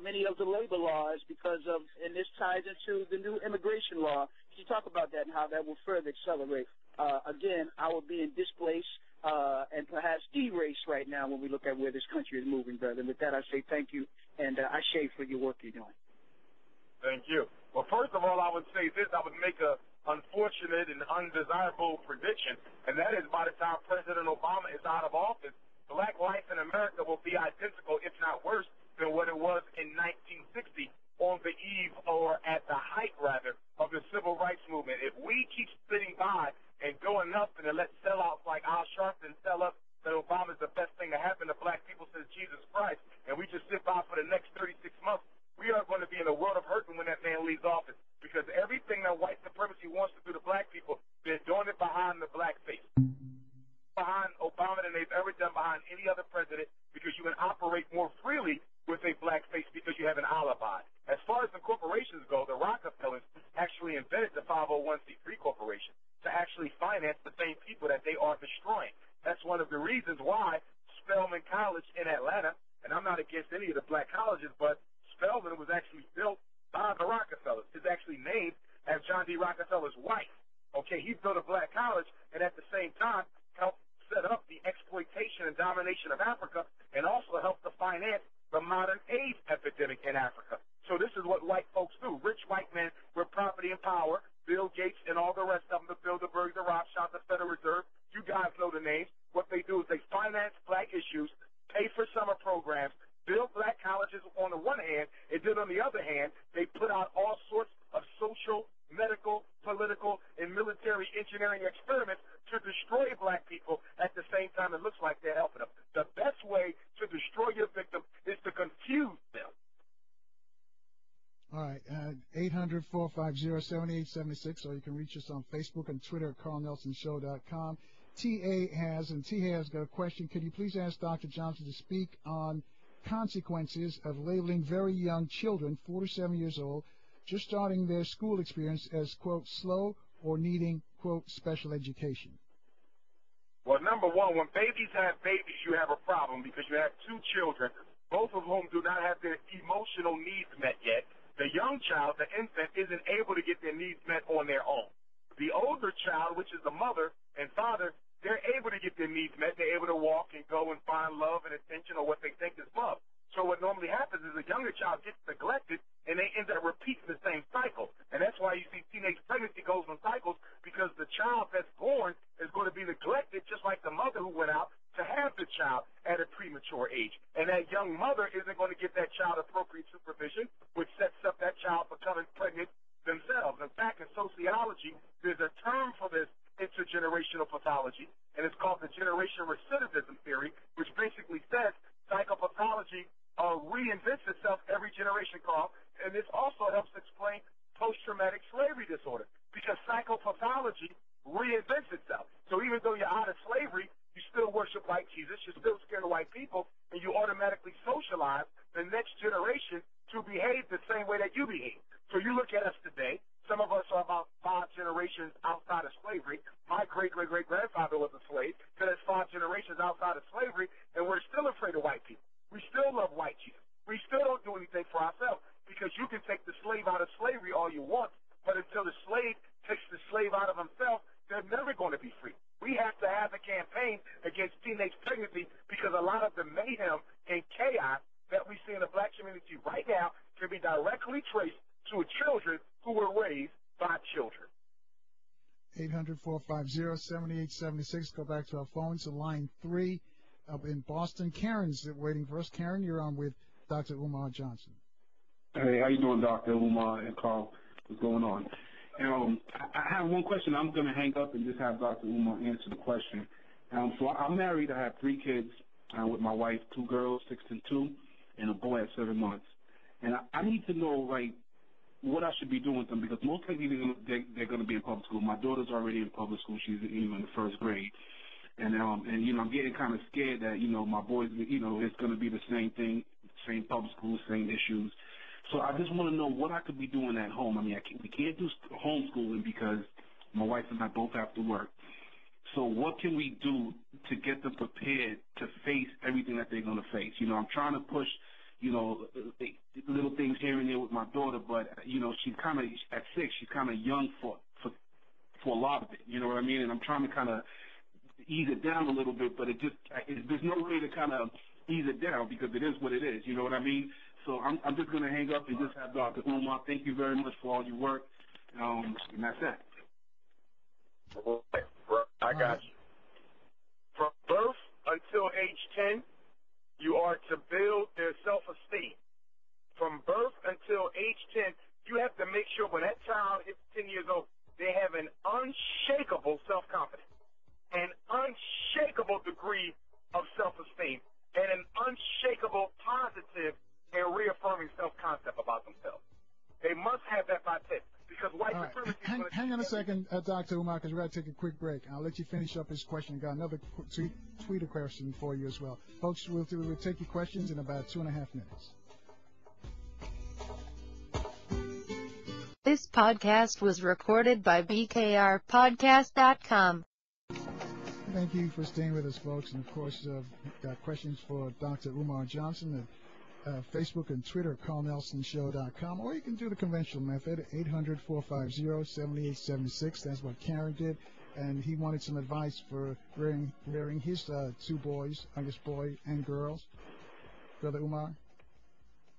many of the labor laws because of, and this ties into the new immigration law. Can you talk about that and how that will further accelerate, again, our being displaced and perhaps erased right now when we look at where this country is moving, brother? And with that, I say thank you, and I shave for your work you're doing. Thank you. Well, first of all, I would say this. I would make a unfortunate and undesirable prediction, and that is by the time President Obama is out of office, black life in America will be identical, if not worse, than what it was in 1960 on the eve, or at the height, rather, of the civil rights movement. If we keep sitting by and going up and let sellouts like Al Sharpton tell us that Obama is the best thing to happen to black people since Jesus Christ, and we just sit by for the next 36 months, we are going to be in a world of hurt when that man leaves office, because everything that white supremacy wants to do to black people, they're doing it behind the black face, behind Obama than they've ever done behind any other president, because you can operate more freely with a black face because you have an alibi. As far as the corporations go, the Rockefellers actually invented the 501c3 corporation to actually finance the same people that they are destroying. That's one of the reasons why Spelman College in Atlanta, and I'm not against any of the black colleges, but Spelman was actually built by the Rockefellers. It's actually named as John D. Rockefeller's wife. Okay, he built a black college and at the same time helped set up the exploitation and domination of Africa and also helped to finance the modern AIDS epidemic in Africa. So this is what white folks do. Rich white men with property and power, Bill Gates and all the rest of them, the Bilderberg, the Rothschild, the Federal Reserve, you guys know the names. What they do is they finance black issues, pay for summer programs, build black colleges on the one hand, and then on the other hand, they put out all sorts of social, medical, political, and military engineering experiments to destroy black people. At the same time, it looks like they're helping them. The best way to destroy your victim is to confuse them. All right, 800-450-7876, or you can reach us on Facebook and Twitter at carlnelsonshow.com. T.A. has got a question. Could you please ask Dr. Johnson to speak on consequences of labeling very young children, 4 to 7 years old, just starting their school experience as, quote, slow or needing, quote, special education? Well, number one, when babies have babies, you have a problem because you have two children, both of whom do not have their emotional needs met yet. The young child, the infant, isn't able to get their needs met on their own. The older child, which is the mother and father, they're able to get their needs met. They're able to walk and go and find love and attention or what they think is love. So what normally happens is a younger child gets neglected, and they end up repeating the same cycle. And that's why you see teenage pregnancy goes in cycles, because the child that's born is going to be neglected just like the mother who went out to have the child at a premature age. And that young mother isn't going to get that child appropriate supervision, which sets up that child becoming pregnant themselves. In fact, in sociology, there's a term for this intergenerational pathology, and it's called the generation recidivism theory, which basically says psychopathology reinvents itself every generation, Carl, and this also helps explain post-traumatic slavery disorder, because psychopathology reinvents itself. So even though you're out of slavery, you still worship like Jesus, you're still scared of white people, and you automatically socialize the next generation to behave the same way that you behave. So you look at us today. Some of us are about 5 generations outside of slavery. My great-great-great-grandfather was a slave, so that's 5 generations outside of slavery, and we're still afraid of white people. We still love white Jesus. We still don't do anything for ourselves because you can take the slave out of slavery all you want, but until the slave takes the slave out of himself, they're never going to be free. We have to have a campaign against teenage pregnancy because a lot of the mayhem and chaos that we see in the black community right now can be directly traced to children who were raised by children. 800-450-7876. Go back to our phones to line 3 up in Boston. Karen's waiting for us. Karen, you're on with Dr. Umar Johnson. Hey, how you doing, Dr. Umar and Carl? What's going on? I have one question. I'm going to hang up and just have Dr. Umar answer the question. So I'm married. I have 3 kids with my wife, 2 girls, 6 and 2, and a boy at 7 months. And I need to know, like, what I should be doing with them because most likely they're going to be in public school. My daughter's already in public school. She's in the 1st grade. And you know, I'm getting kind of scared that, you know, my boys, you know, it's going to be the same thing, same public school, same issues. So I just want to know what I could be doing at home. I mean, we can't do homeschooling because my wife and I both have to work. So what can we do to get them prepared to face everything that they're going to face? You know, I'm trying to push, you know, little things here and there with my daughter, but, you know, she's kind of, at 6, she's kind of young for a lot of it. You know what I mean? And I'm trying to kind of ease it down a little bit, but there's no way to kind of ease it down because it is what it is. You know what I mean? So I'm just going to hang up and just have Dr. Umar. Thank you very much for all your work. And that's it. I got you. From birth until age 10, you are to build their self-esteem. From birth until age 10, you have to make sure when that child hits 10 years old, they have an unshakable self-confidence, an unshakable degree of self-esteem, and an unshakable positive and reaffirming self-concept about themselves. They must have that by 10 because white supremacy is going to... Hang on a second, Dr. Umar, because we're going to take a quick break. I'll let you finish up his question. Got another Twitter question for you as well. Folks, we'll take your questions in about 2.5 minutes. This podcast was recorded by BKRPodcast.com. Thank you for staying with us, folks. And, of course, got questions for Dr. Umar Johnson at Facebook and Twitter, CarlNelsonShow.com. Or you can do the conventional method, 800-450-7876. That's what Karen did. And he wanted some advice for rearing his 2 boys, I guess boy and girls. Brother Umar?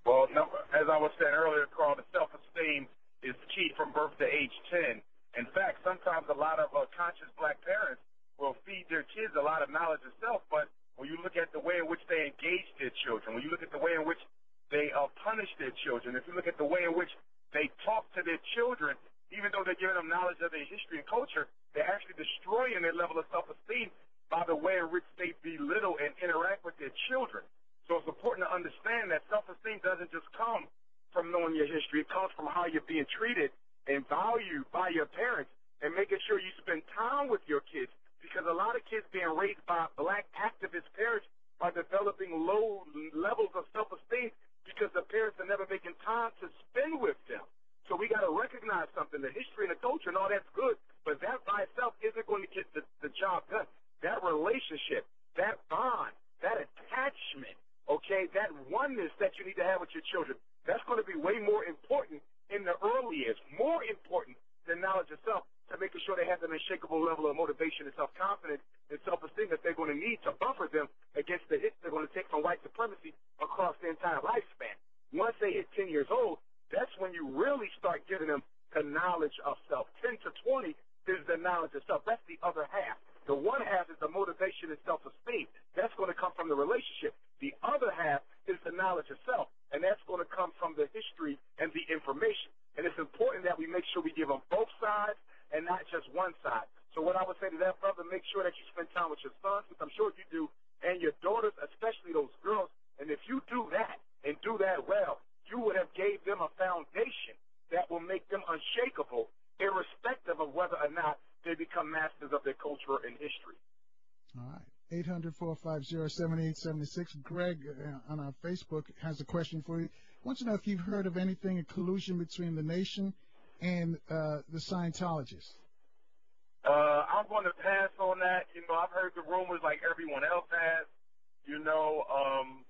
Well, no, as I was saying earlier, Carl, the self-esteem is key from birth to age 10. In fact, sometimes a lot of conscious black parents will feed their kids a lot of knowledge of self, but when you look at the way in which they engage their children, when you look at the way in which they punish their children, if you look at the way in which they talk to their children, even though they're giving them knowledge of their history and culture, they're actually destroying their level of self-esteem by the way in which they belittle and interact with their children. So it's important to understand that self-esteem doesn't just come from knowing your history. It comes from how you're being treated and valued by your parents and making sure you spend time with your kids. Because a lot of kids being raised by black activist parents are developing low levels of self-esteem because the parents are never making time to spend with them. So we got to recognize something. The history and the culture and all that's good, but that by itself isn't going to get the job done. That relationship, that bond, that attachment, okay, that oneness that you need to have with your children, that's going to be way more important in the early years, more important than knowledge of self, to making sure they have an unshakable level of motivation and self-confidence and self-esteem that they're going to need to buffer them against the hits they're going to take from white supremacy across their entire lifespan. Once they hit 10 years old, that's when you really start giving them the knowledge of self. 10 to 20 is the knowledge of self. That's the other half. The one half is the motivation and self-esteem. That's going to come from the relationship. The other half is the knowledge of self, and that's going to come from the history and the information. And it's important that we make sure we give them both sides and not just one side. So what I would say to that brother, make sure that you spend time with your sons, which I'm sure you do, and your daughters, especially those girls. And if you do that and do that well, you would have gave them a foundation that will make them unshakable, irrespective of whether or not they become masters of their culture and history. All right. 800-450-7876. Greg on our Facebook has a question for you. Wants to know if you've heard of anything, a collusion between the nation and the Scientologists. I'm going to pass on that. You know, I've heard the rumors like everyone else has, you know,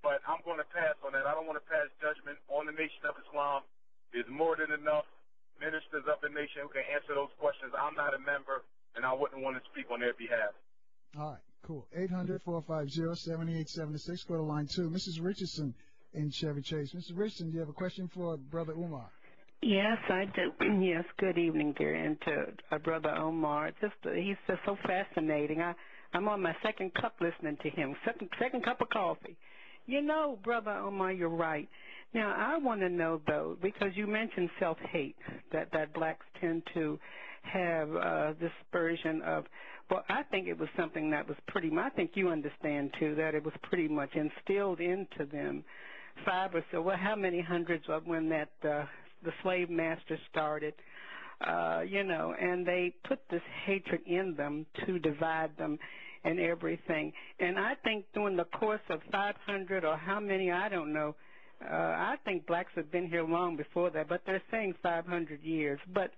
but I'm going to pass on that. I don't want to pass judgment on the Nation of Islam. There's more than enough ministers of the nation who can answer those questions. I'm not a member, and I wouldn't want to speak on their behalf. All right, cool. 800-450-7876. Go to line 2. Mrs. Richardson in Chevy Chase. Mrs. Richardson, do you have a question for Brother Umar? Yes, I do. Yes, good evening, dear, and to Brother Omar. He's just so fascinating. I'm on my second cup listening to him, second cup of coffee. You know, Brother Omar, you're right. Now, I want to know, though, because you mentioned self-hate, that blacks tend to have this version of, well, I think it was something that was pretty much, I think you understand, too, that it was pretty much instilled into them 5 or so, well, how many hundreds of when that the slave master started, you know, and they put this hatred in them to divide them and everything. And I think during the course of 500 or how many, I don't know, I think blacks have been here long before that, but they're saying 500 years. But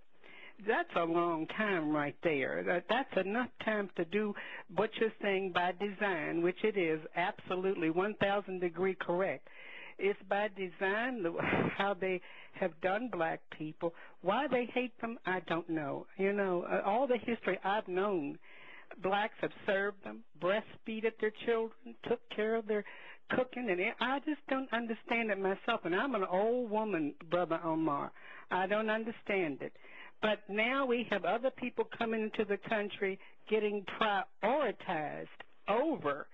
that's a long time right there. That's enough time to do what you're saying by design, which it is absolutely 1,000-degree correct. It's by design how they have done black people. Why they hate them, I don't know. You know, all the history I've known, blacks have served them, breastfeeded their children, took care of their cooking, and I just don't understand it myself. And I'm an old woman, Brother Omar. I don't understand it. But now we have other people coming into the country getting prioritized over.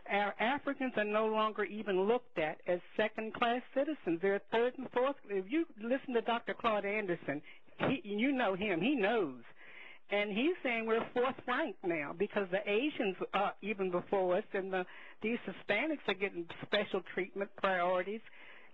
Our Africans are no longer even looked at as second-class citizens. They're third and fourth. If you listen to Dr. Claude Anderson, you know him. He knows. And he's saying we're fourth ranked now because the Asians are even before us, and these Hispanics are getting special treatment priorities.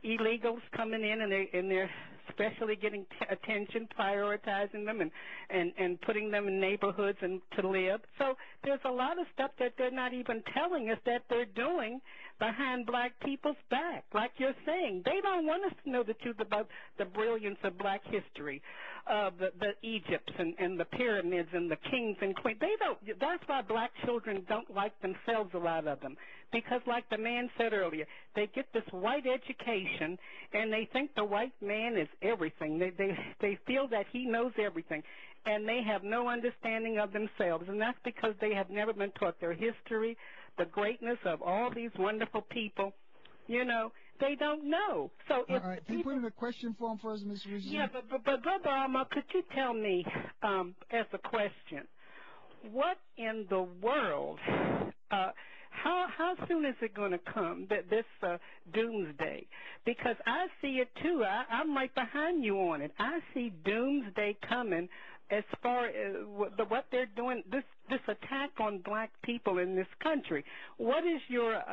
Illegals coming in, and they're especially getting attention, prioritizing them and putting them in neighborhoods and to live. So there's a lot of stuff that they're not even telling us that they're doing behind black people's back. Like you're saying, they don't want us to know the truth about the brilliance of black history, the Egypts and the pyramids and the kings and queens. They don't. That's why black children don't like themselves, a lot of them, because like the man said earlier, they get this white education and they think the white man is everything. They feel that he knows everything, and they have no understanding of themselves, and that's because they have never been taught their history, the greatness of all these wonderful people. You know, they don't know. So all right, can you put in a question for him first, Ms. Richardson? Yeah, but Brother Alma, could you tell me, as a question, what in the world, how soon is it going to come, this doomsday? Because I see it too. I'm right behind you on it. I see doomsday coming as far as what they're doing, this attack on black people in this country. What is your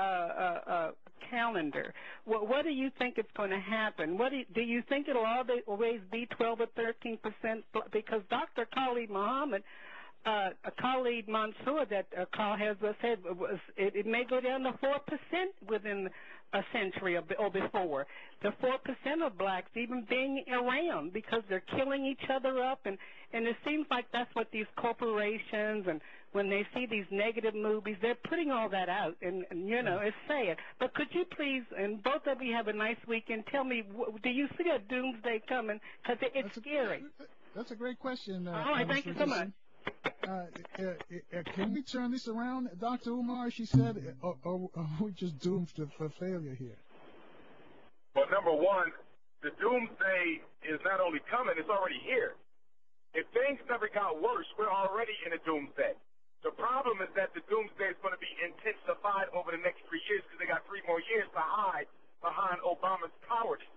calendar? What do you think is going to happen? Do you think it'll always be 12 or 13%? Because Dr. Khalid Muhammad, Khalid Mansour, that Carl has said, it may go down to 4% within a century or before. The 4% of blacks even being around because they're killing each other up, and it seems like that's what these corporations, and when they see these negative movies, they're putting all that out, and you know, it's sad. But could you please, and both of you have a nice weekend, tell me, do you see a doomsday coming? Because it's scary. That's a great question. All right, thank you so much. Can we turn this around, Dr. Umar, she said, or are we just doomed for failure here? Well, number one, the doomsday is not only coming, it's already here. If things never got worse, we're already in a doomsday. The problem is that the doomsday is going to be intensified over the next 3 years because they got 3 more years to hide behind Obama's cowardice.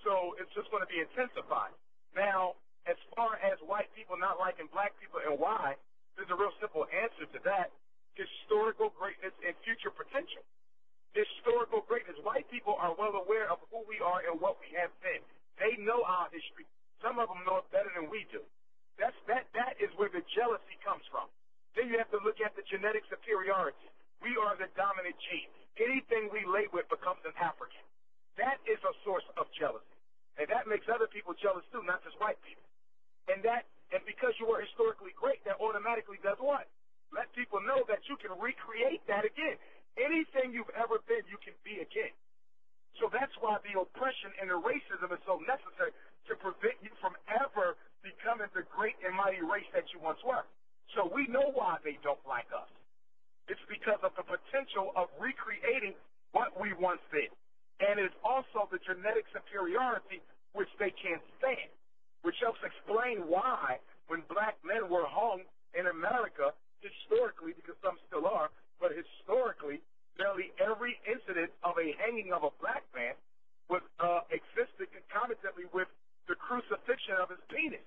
So it's just going to be intensified. Now, as far as white people not liking black people and why, there's a real simple answer to that: historical greatness and future potential. Historical greatness. White people are well aware of who we are and what we have been. They know our history. Some of them know it better than we do. That is where the jealousy comes from. Then you have to look at the genetic superiority. We the dominant gene. Anything we lay with becomes an African. That is a source of jealousy. And that makes other people jealous too, not just white people. And because you were historically great, that automatically does what? Let people know that you can recreate that again. Anything you've ever been, you can be again. So that's why the oppression and the racism is so necessary to prevent you from ever becoming the great and mighty race that you once were. So we know why they don't like us. It's because of the potential of recreating what we once did. And it's also the genetic superiority which they can't stand, which helps explain why when black men were hung in America, historically, because some still are, but historically, nearly every incident of a hanging of a black man was existed concomitantly with the crucifixion of his penis.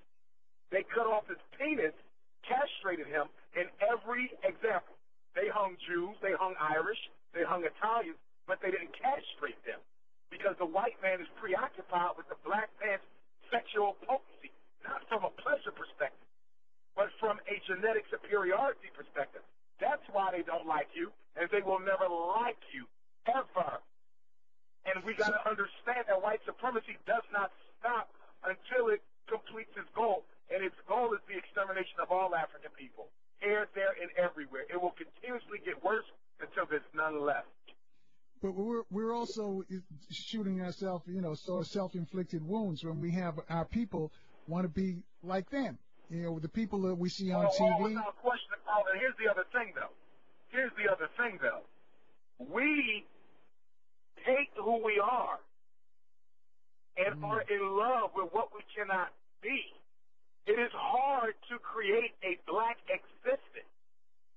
They cut off his penis, castrated him in every example. They hung Jews, they hung Irish, they hung Italians, but they didn't castrate them because the white man is preoccupied with the black man's sexual potency, not from a pleasure perspective, but from a genetic superiority perspective. That's why they don't like you, and they will never like you, ever. And we got to understand that white supremacy does not stop until it completes its goal, and its goal is the extermination of all African people, here, there, and everywhere. It will continuously get worse until there's none left. But we're also shooting ourselves, sort of self-inflicted wounds when we have our people want to be like them. The people that we see on TV. Without question, and here's the other thing, though. We hate who we are and are in love with what we cannot be. It is hard to create a black existence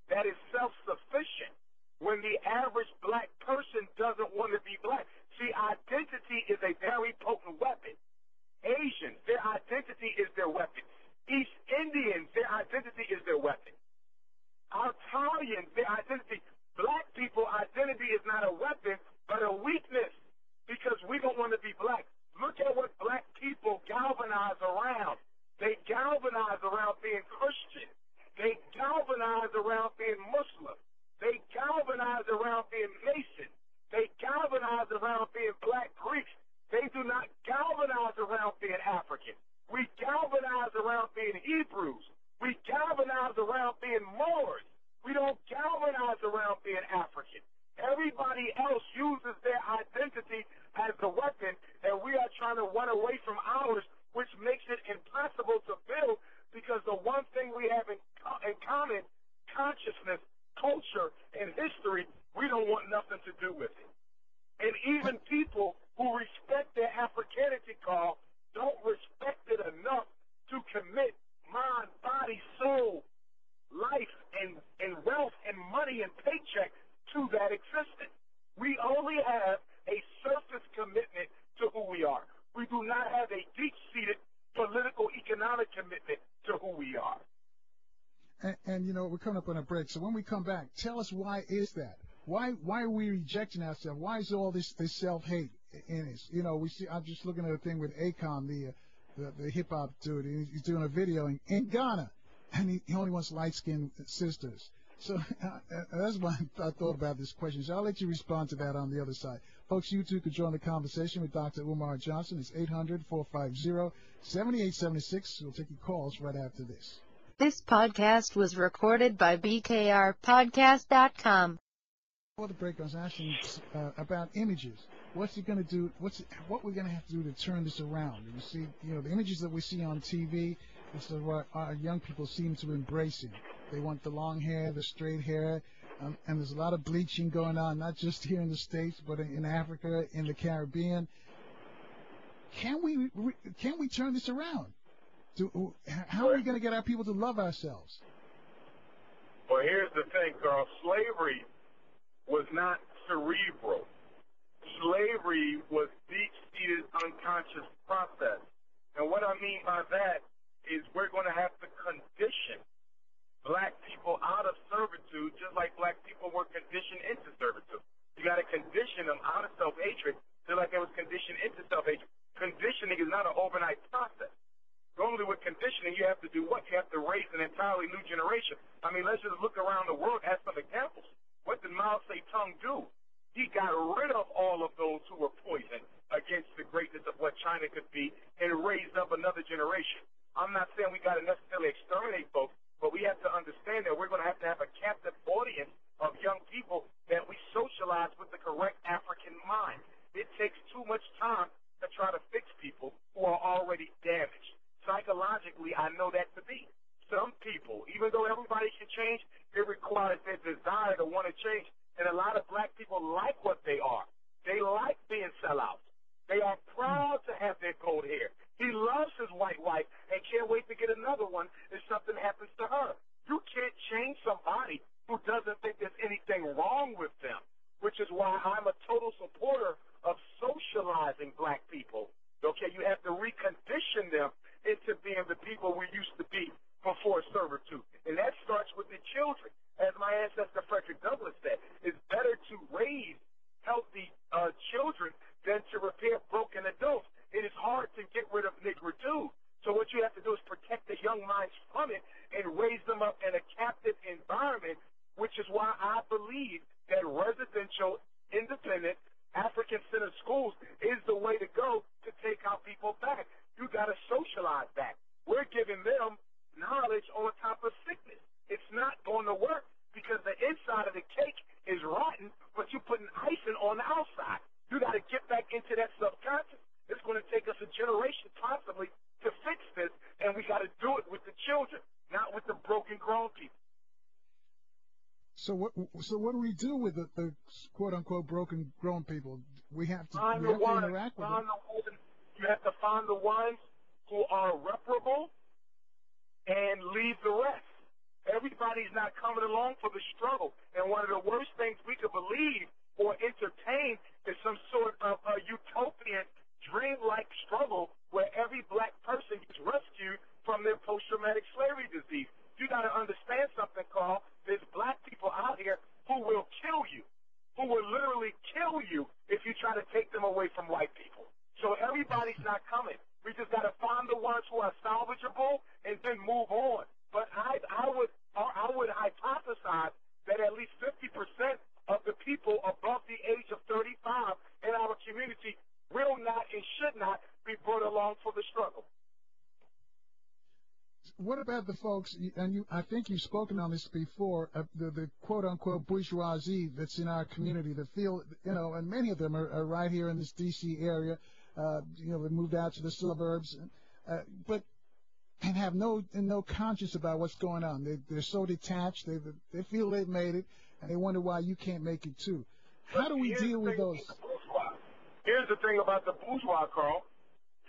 that is self-sufficient when the average black person doesn't want to be black. See, identity is a very potent weapon. Asians, their identity is their weapon. East Indians, their identity is their weapon. Italians, their identity. Black people, identity is not a weapon, but a weakness because we don't want to be black. Look at what black people galvanize around. They galvanize around being Christian. They galvanize around being Muslim. They galvanize around being Mason. They galvanize around being black Greeks. They do not galvanize around being African. We galvanize around being Hebrews. We galvanize around being Moors. We don't galvanize around being African. Everybody else uses their identity as a weapon, and we are trying to run away from ours, which makes it impossible to build because the one thing we have in common, consciousness, culture, and history, we don't want nothing to do with it. And even people who respect their Africanity, Carl, don't respect it enough to commit mind, body, soul, life, and wealth, and money, and paycheck to that existence. We only have a surface commitment to who we are. We do not have a deep-seated political, economic commitment to who we are. And we're coming up on a break. So when we come back, tell us why is that? Why are we rejecting ourselves? Why is all this self-hate in us? I'm just looking at a thing with Akon, the hip hop dude. He's doing a video in Ghana, and he only wants light-skinned sisters. So that's why I thought about this question. So I'll let you respond to that on the other side. Folks, you too could join the conversation with Dr. Umar Johnson. It's 800-450-7876. We'll take your calls right after this. This podcast was recorded by BKRPodcast.com. Before the break, I was asking about images. What's he going to do? What we're going to have to do to turn this around? You see, the images that we see on TV, this is what our young people seem to embrace it. They want the long hair, the straight hair, and there's a lot of bleaching going on, not just here in the States, but in Africa, in the Caribbean. Can we turn this around? How are we going to get our people to love ourselves? Well, here's the thing, Carl. Slavery was not cerebral. Slavery was deep-seated, unconscious process. And what I mean by that is we're going to have to condition black people out of servitude, just like black people were conditioned into servitude. You got to condition them out of self-hatred, just like they was conditioned into self-hatred. Conditioning is not an overnight process. Normally with conditioning, you have to do what? You have to raise an entirely new generation. I mean, let's just look around the world, have some examples. What did Mao Zedong do? He got rid of all of those who were poisoned against the greatness of what China could be and raised up another generation. I'm not saying we got to necessarily exterminate folks, but we have to understand that we're going to have a captive audience of young people that we socialize with the correct African mind. It takes too much time to try to fix people who are already damaged. Psychologically, I know that to be. Some people, even though everybody can change, it requires their desire to want to change. And a lot of black people like what they are. They like being sellouts. They are proud to have their gold hair. He loves his white wife and can't wait to get another one if something happens to her. You can't change somebody who doesn't think there's anything wrong with them, which is why I'm a total supporter of socializing black people. Okay, you have to recondition them into being the people we used to be before servitude. And that starts with the children. As my ancestor Frederick Douglass said, it's better to raise healthy children than to repair broken adults. It is hard to get rid of nigritude. So what you have to do is protect the young minds from it and raise them up in a captive environment, which is why I believe that residential, independent, African-centered schools is the way to go to take our people back. You got to socialize that. We're giving them knowledge on top of sickness. It's not going to work because the inside of the cake is rotten, but you're putting icing on the outside. You got to get back into that subconscious. It's going to take us a generation possibly to fix this, and we got to do it with the children, not with the broken grown people. So what do we do with the quote unquote broken grown people? We have to interact with them. You have to find the ones who are reparable and leave the rest. Everybody's not coming along for the struggle. And one of the worst things we could believe or entertain is some sort of a utopian, dreamlike struggle where every black person gets rescued from their post-traumatic slavery disease. You got to understand something, Carl. There's black people out here who will kill you, who will literally kill you if you try to take them away from white people. So everybody's not coming. We just got to find the ones who are salvageable and then move on. But I would hypothesize that at least 50% of the people above the age of 35 in our community will not and should not be brought along for the struggle. What about the folks, and I think you've spoken on this before, the quote-unquote bourgeoisie that's in our community that feel, and many of them are right here in this D.C. area, they moved out to the suburbs, but and have no conscience about what's going on. They're so detached. They feel they've made it, and they wonder why you can't make it too. How do we deal with those? Here's the thing about the bourgeois, Carl.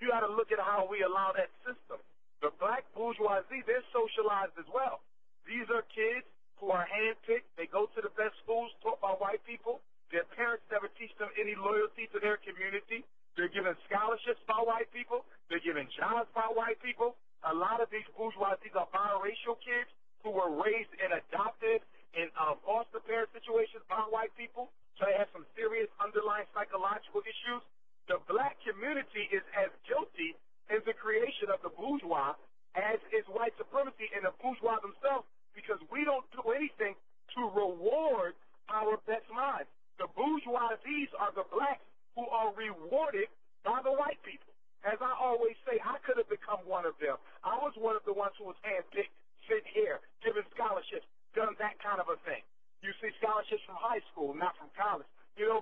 You got to look at how we allow that system. The black bourgeoisie, they're socialized as well. These are kids who are handpicked. They go to the best schools taught by white people. Their parents never teach them any loyalty to their community. They're given scholarships by white people. They're given jobs by white people. A lot of these bourgeoisies are biracial kids who were raised in adopted and foster parent situations by white people. So they have some serious underlying psychological issues. The black community is as guilty in the creation of the bourgeois as is white supremacy and the bourgeois themselves, because we don't do anything to reward our best minds. The bourgeoisies are the blacks who are rewarded by the white people. As I always say, I could have become one of them. I was one of the ones who was handpicked, sent here, given scholarships, done that kind of a thing. You see scholarships from high school, not from college.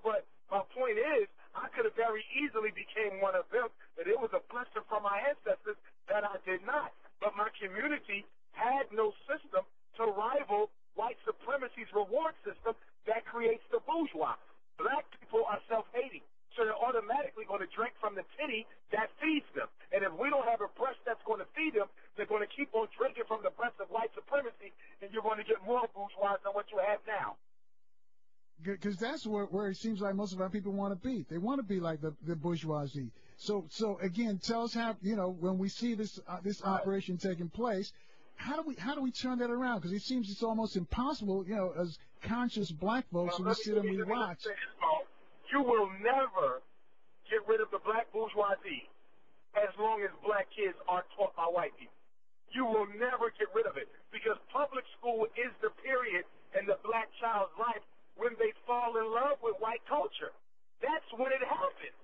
But my point is, I could have very easily became one of them, but it was a blessing from my ancestors that I did not. But my community had no system to rival white supremacy's reward system that creates the bourgeois. Black people are self-hating, so they're automatically going to drink from the titty that feeds them. And if we don't have a breast that's going to feed them, they're going to keep on drinking from the breast of white supremacy, and you're going to get more bourgeois than what you have now. Because that's where it seems like most of our people want to be. They want to be like the bourgeoisie. So again, tell us how, when we see this operation taking place, how do we turn that around? Because it seems it's almost impossible, as conscious black folks, we sit and we watch. You will never get rid of the black bourgeoisie as long as black kids are taught by white people. You will never get rid of it because public school is the period in the black child's life when they fall in love with white culture. That's when it happens.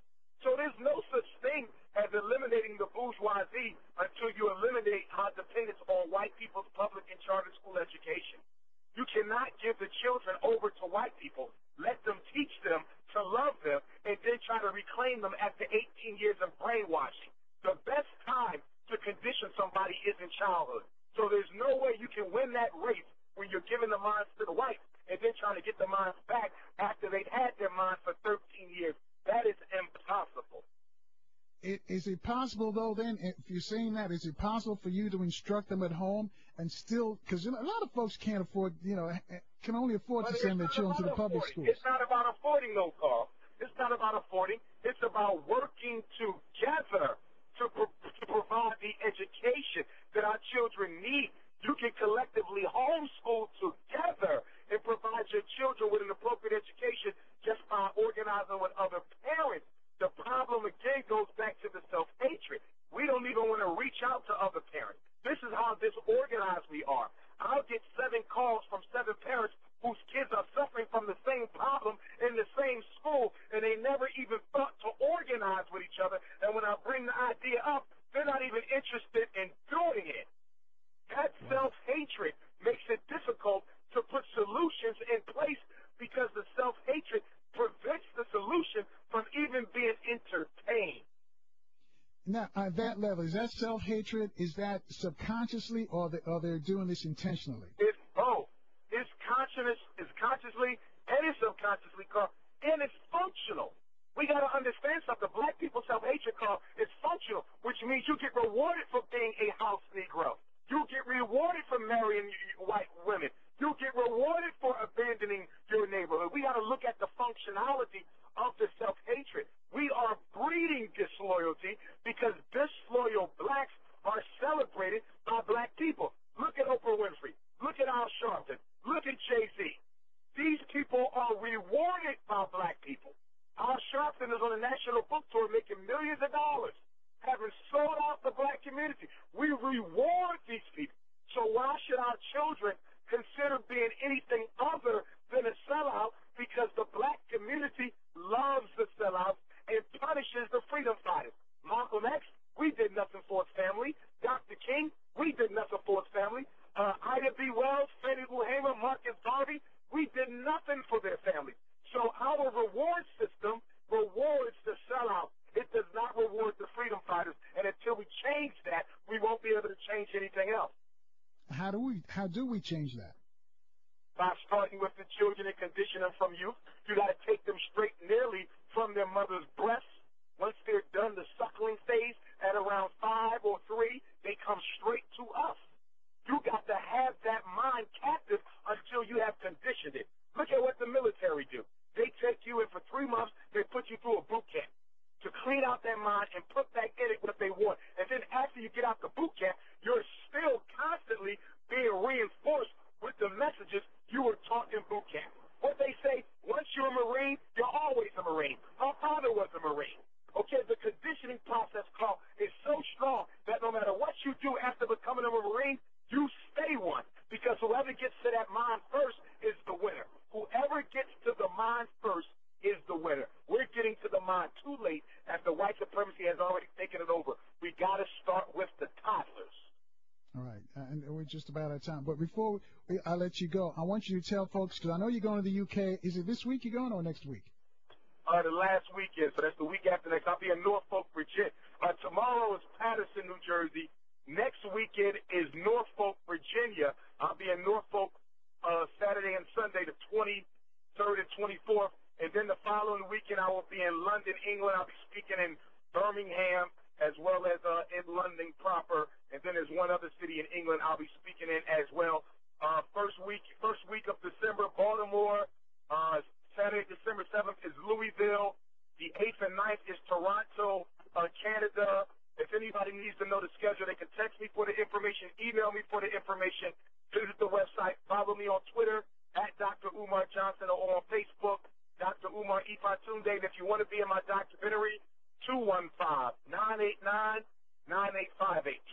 So there's no such thing as eliminating the bourgeoisie until you eliminate our dependence on white people's public and charter school education. You cannot give the children over to white people, let them teach them to love them, and then try to reclaim them after 18 years of brainwashing. The best time to condition somebody is in childhood. So there's no way you can win that race when you're giving the minds to the whites and then trying to get the minds back after they've had their minds for 13 years. That is impossible. Is it possible, though, then, if you're saying that, is it possible for you to instruct them at home and still, because a lot of folks can't afford, can only afford to send their children to the public schools. It's not about affording, though, Carl. It's not about affording. It's about working together to provide the education that our children need. You can collectively homeschool together and provide your children with an appropriate education just by organizing with other parents. The problem, again, goes back to the self-hatred. We don't even want to reach out to other parents. This is how disorganized we are. I'll get 7 calls from 7 parents whose kids are suffering from the same problem in the same school, and they never even thought to organize with each other. And when I bring the idea up, they're not even interested in doing it. That self-hatred makes it difficult to put solutions in place because the self-hatred prevents the solution from even being entertained. Now, at that level, is that self-hatred? Is that subconsciously, or they're doing this intentionally? It's both. It's consciously, and it's subconsciously, Carl, and it's functional. We got to understand something. Black people's self-hatred, Carl, is functional, which means you get rewarded for being a house Negro. You get rewarded for marrying white women. You get rewarded for abandoning your neighborhood. We got to look at the functionality of the self-hatred. We are breeding disloyalty because disloyal blacks are celebrated by black people. Look at Oprah Winfrey. Look at Al Sharpton. Look at Jay-Z. These people are rewarded by black people. Al Sharpton is on a national book tour making millions of dollars, having sold out the black community. We reward these people. So why should our children consider being anything other than a sellout? Because the black community loves the sellouts and punishes the freedom fighters. Malcolm X, we did nothing for his family. Dr. King, we did nothing for his family. Ida B. Wells, Fannie Lou Hamer, Marcus Garvey, we did nothing for their family. So our reward system rewards the sellout. It does not reward the freedom fighters. And until we change that, we won't be able to change anything else. How do we change that? By starting with the children and conditioning them from youth. You got to take them straight nearly from their mother's breasts. Once they're done the suckling phase at around 5 or 3, they come straight to us. You got to have that mind captive until you have conditioned it. Look at what the military do. They take you in for 3 months. They put you through a boot camp to clean out their mind and put back in it what they want. And then after you get out the boot camp, you're still constantly being reinforced with the messages you were taught in boot camp. What they say, once you're a Marine, you're always a Marine. My father was a Marine. Okay, the conditioning process, Carl, is so strong that no matter what you do after becoming a Marine, you stay one. Because whoever gets to that mind first is the winner. Whoever gets to the mind first is the winner. We're getting to the mind too late after white supremacy has already taken it over. We got to start with the toddlers. All right, and we're just about out of time. But before I let you go, I want you to tell folks, because I know you're going to the UK. Is it this week you're going or next week? The last weekend, so that's the week after next. I'll be in Norfolk, Virginia. Tomorrow is Patterson, New Jersey. Next weekend is Norfolk, Virginia. I'll be in Norfolk Saturday and Sunday, the 23rd and 24th. And then the following weekend, I will be in London, England. I'll be speaking in Birmingham as well as in London proper. And then there's one other city in England I'll be speaking in as well. First week of December, Baltimore. Saturday, December 7th is Louisville. The 8th and 9th is Toronto, Canada. If anybody needs to know the schedule, they can text me for the information, email me for the information, visit the website, follow me on Twitter at Dr. Umar Johnson or on Facebook, Dr. Umar Ifatunde. And if you want to be in my documentary, 215-989-9858. 215-989-9858.